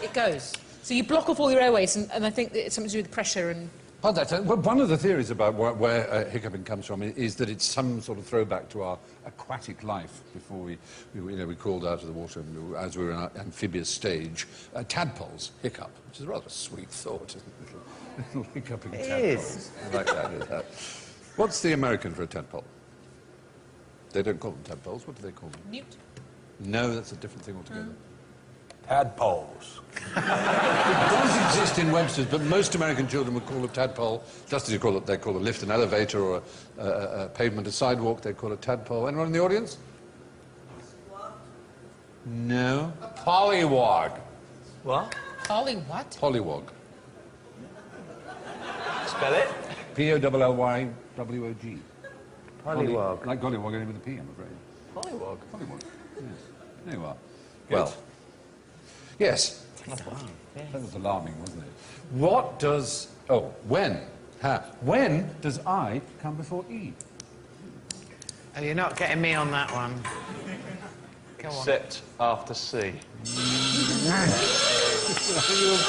it goes. So you block off all your airways, and I think that it's something to do with pressure and. Oh, well, one of the theories about where hiccuping comes from is that it's some sort of throwback to our aquatic life before we crawled out of the water as we were in our amphibious stage. Tadpoles hiccup, which is a rather sweet thought, isn't it? Little hiccuping tadpoles. It is. I like that. What's the American for a tadpole? They don't call them tadpoles. What do they call them? Newt. No, that's a different thing altogether. Tadpoles. It does exist in Webster's, but most American children would call a tadpole, just as they call a lift an elevator or a pavement a sidewalk, they call a tadpole. Anyone in the audience? No. Pollywog. What? Polly what? Pollywog. Spell it. P-O-L-L-Y-W-O-G. Pollywog. Like gollywog, only with a P, I'm afraid. Pollywog. Pollywog. Yes. There you are. Well, yes. That was alarming, wasn't it? What does... Oh, when? When does I come before E? Oh, you're not getting me on that one. Go on. Except after C. You're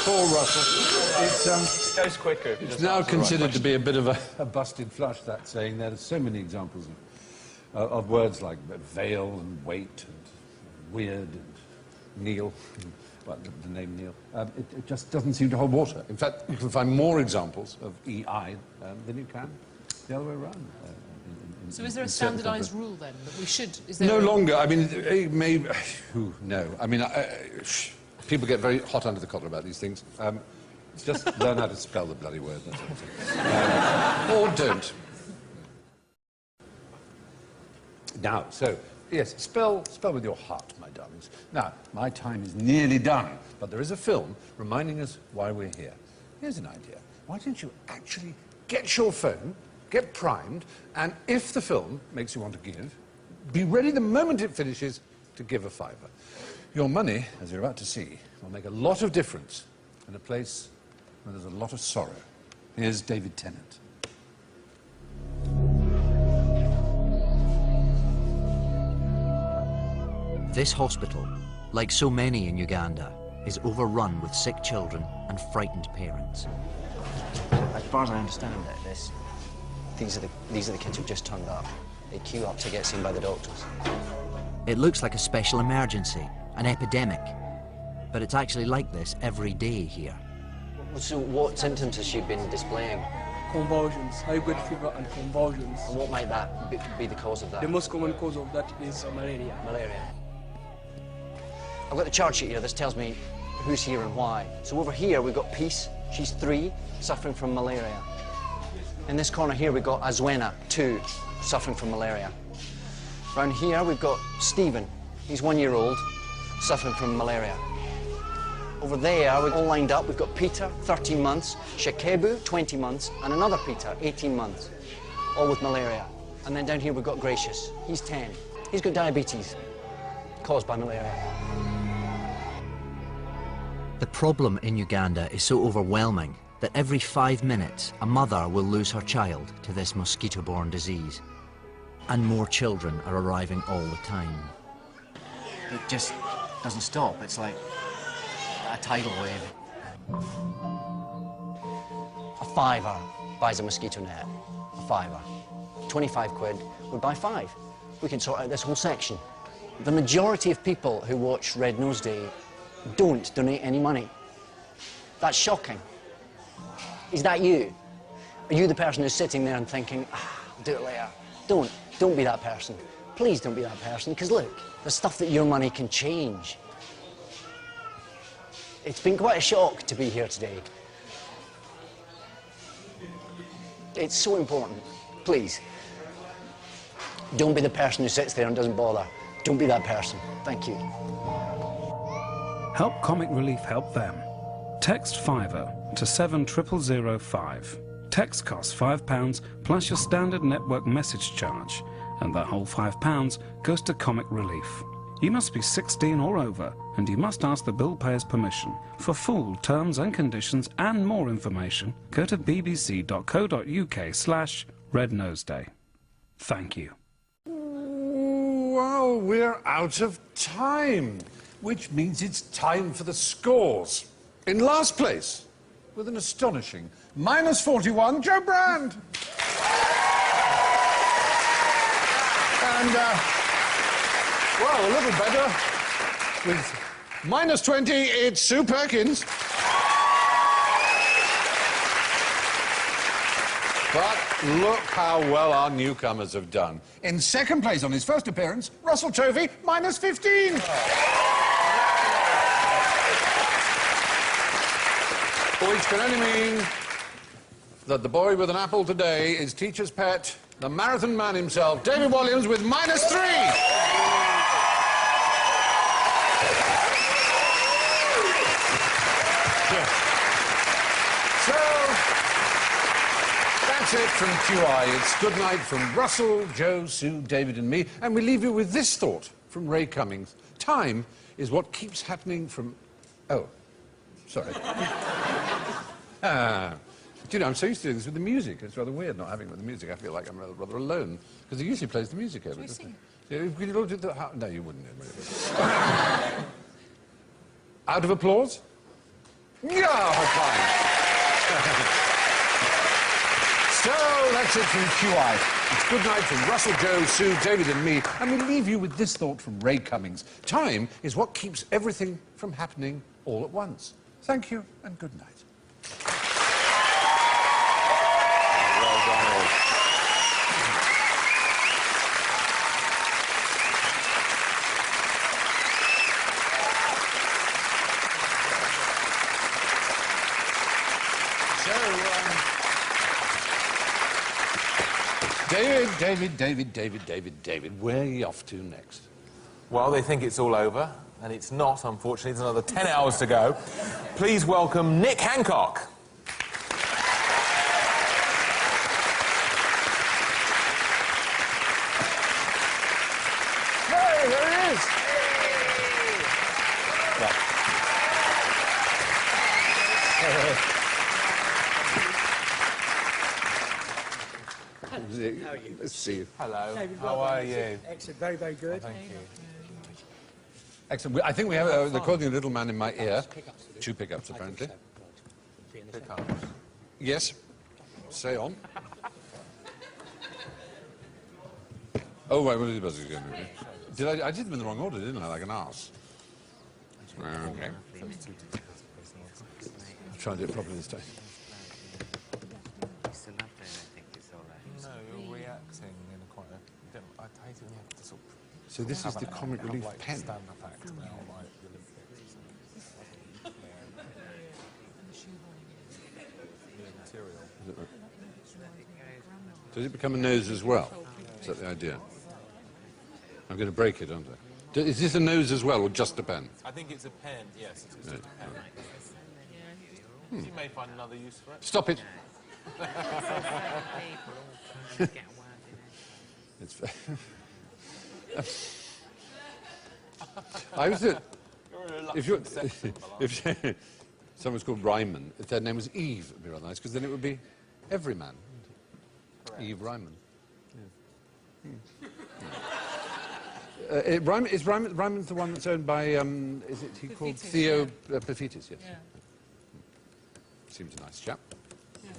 poor Russell. It goes quicker if you It's just now answer the right considered to question. be a bit of a busted flush, that saying. There's so many examples of words like veil and weight and weird and Neil. Well, the name Neil. It just doesn't seem to hold water. In fact, you can find more examples of EI than you can the other way around. So is there a standardised rule then that we should? Is No there longer. I mean, maybe. No. I mean, people get very hot under the collar about these things. Just learn how to spell the bloody word. That's all. Or don't. Now, so yes, spell with your heart, my darlings. Now, my time is nearly done, but there is a film reminding us why we're here. Here's an idea. Why don't you actually get your phone, get primed, and if the film makes you want to give, be ready the moment it finishes to give a fiver. Your money, as you're about to see, will make a lot of difference in a place where there's a lot of sorrow. Here's David Tennant. This hospital, like so many in Uganda, is overrun with sick children and frightened parents. As far as I understand it, these are the kids who just turned up. They queue up to get seen by the doctors. It looks like a special emergency, an epidemic, but it's actually like this every day here. So what symptoms has she been displaying? Convulsions, high blood fever and convulsions. And what might that be the cause of that? The most common cause of that is malaria. Malaria. I've got the chart sheet here. This tells me who's here and why. So over here we've got Peace. She's 3, suffering from malaria. In this corner here we've got Azwena, 2, suffering from malaria. Around here we've got Stephen. He's 1 year old, suffering from malaria. Over there, we're all lined up. We've got Peter, 13 months, Shakebu, 20 months, and another Peter, 18 months, all with malaria. And then down here we've got Gracious. He's 10. He's got diabetes, caused by malaria. The problem in Uganda is so overwhelming that every 5 minutes a mother will lose her child to this mosquito-borne disease. And more children are arriving all the time. It just doesn't stop. It's like a tidal wave. A fiver buys a mosquito net. A fiver. 25 quid, we buy 5. We can sort out this whole section. The majority of people who watch Red Nose Day don't donate any money. That's shocking. Is that you? Are you the person who's sitting there and thinking, I'll do it later? Don't be that person. Please don't be that person, because look, the stuff that your money can change. It's been quite a shock to be here today. It's so important. Please, don't be the person who sits there and doesn't bother. Don't be that person. Thank you. Help Comic Relief help them. Text Fiver to 70005. Text costs £5 plus your standard network message charge, and the whole £5 goes to Comic Relief. You must be 16 or over, and you must ask the bill payer's permission. For full terms and conditions and more information, go to bbc.co.uk/Red Nose Day. Thank you. Well, we're out of time, which means it's time for the scores. In last place, with an astonishing -41, Joe Brand. And, well, a little better. With -20, it's Sue Perkins. But look how well our newcomers have done. In second place on his first appearance, Russell Tovey, -15. Which can only mean that the boy with an apple today is teacher's pet, the marathon man himself, David Williams, with -3. So, that's it from QI. It's good night from Russell, Joe, Sue, David and me, and we leave you with this thought from Ray Cummings. Time is what keeps happening from... Oh, sorry. Do you know, I'm so used to doing this with the music. It's rather weird not having it with the music. I feel like I'm rather alone, because he usually plays the music over it. Yeah, if we all did the... No, you wouldn't. Out of applause? Yeah, fine. So, that's it from QI. It's good night from Russell, Joe, Sue, David and me, and we leave you with this thought from Ray Cummings. Time is what keeps everything from happening all at once. Thank you, and good night. Well done, all. David, where are you off to next? Well, they think it's all over, and it's not, unfortunately. There's another 10 hours to go. Please welcome Nick Hancock. Hey, there he is! How are you? Let's see you. Hello. David, How are you? Excellent, very, very good. Thank you. Excellent. I think we have, they're calling a little man in my ear. 2 pickups, apparently. Pickups. Yes. Say on. Oh, wait, what is the buzzer going to do? I did them in the wrong order, didn't I? Like an arse. Okay. I'll try and do it properly this time. No, you're reacting in quite a... I hate it when you have to sort of... So this is the Comic Relief pen. Stand-up act now, like... Does it become a nose as well? Is that the idea? I'm going to break it, aren't I? Is this a nose as well, or just a pen? I think it's a pen, yes. It's just a pen. You may find another use for it. Stop it. It's... I was at... If someone's called Ryman, if their name was Eve, it would be rather nice, because then it would be Everyman. Eve Ryman. Yeah. Ryman's the one that's owned by, is it he called Theo Paphitis, yes. Yeah. Seems a nice chap. Yeah.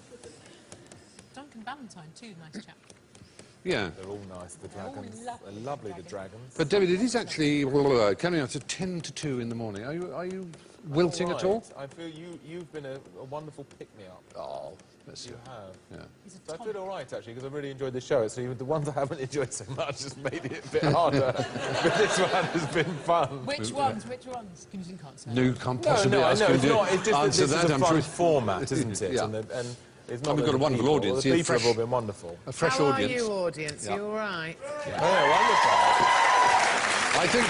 Duncan Valentine, too, nice chap. Yeah. They're all nice, the dragons. They're lovely, the dragons. But David, it is actually coming out to 10 to 2 in the morning. Are you wilting at all? I feel you've been a wonderful pick-me-up. Oh, that's You have. Yeah. So I feel all right, actually, because I really enjoyed the show. So even the ones I haven't enjoyed so much has made it a bit harder. But this one has been fun. Which ones? Which ones? You can't say. No, can't possibly no, ask no, you it's to not. It's just that answer this is that. a I'm fun sure format, isn't it? Yeah. And it's not we've that got a the wonderful people- audience The here, people fresh- have all been wonderful. A fresh How audience. are you, audience? Yeah. You all right? Yeah, wonderful. I think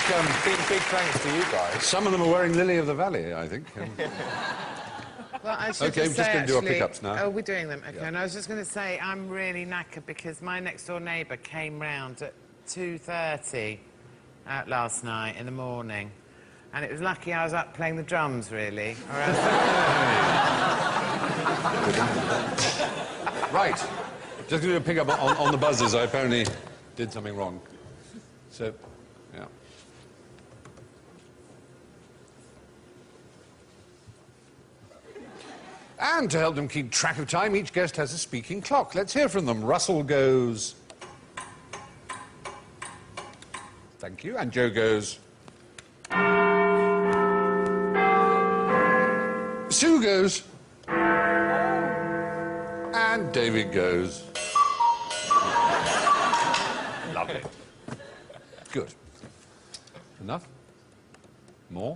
Big thanks to you guys. some of them are wearing Lily of the Valley, I think. Well, I should Okay, just we're just say, going to do our actually- pickups now. Oh, we're doing them. Okay, and I was just going to say I'm really knackered because my next-door neighbour came round at 2:30 last night in the morning. And it was lucky I was up playing the drums, really. Or else... Right. Just going to pick up on the buzzers. I apparently did something wrong. So, yeah. And to help them keep track of time, each guest has a speaking clock. Let's hear from them. Russell goes... Thank you. And Joe goes... Sue goes... And David goes... Lovely. Good. Enough? More?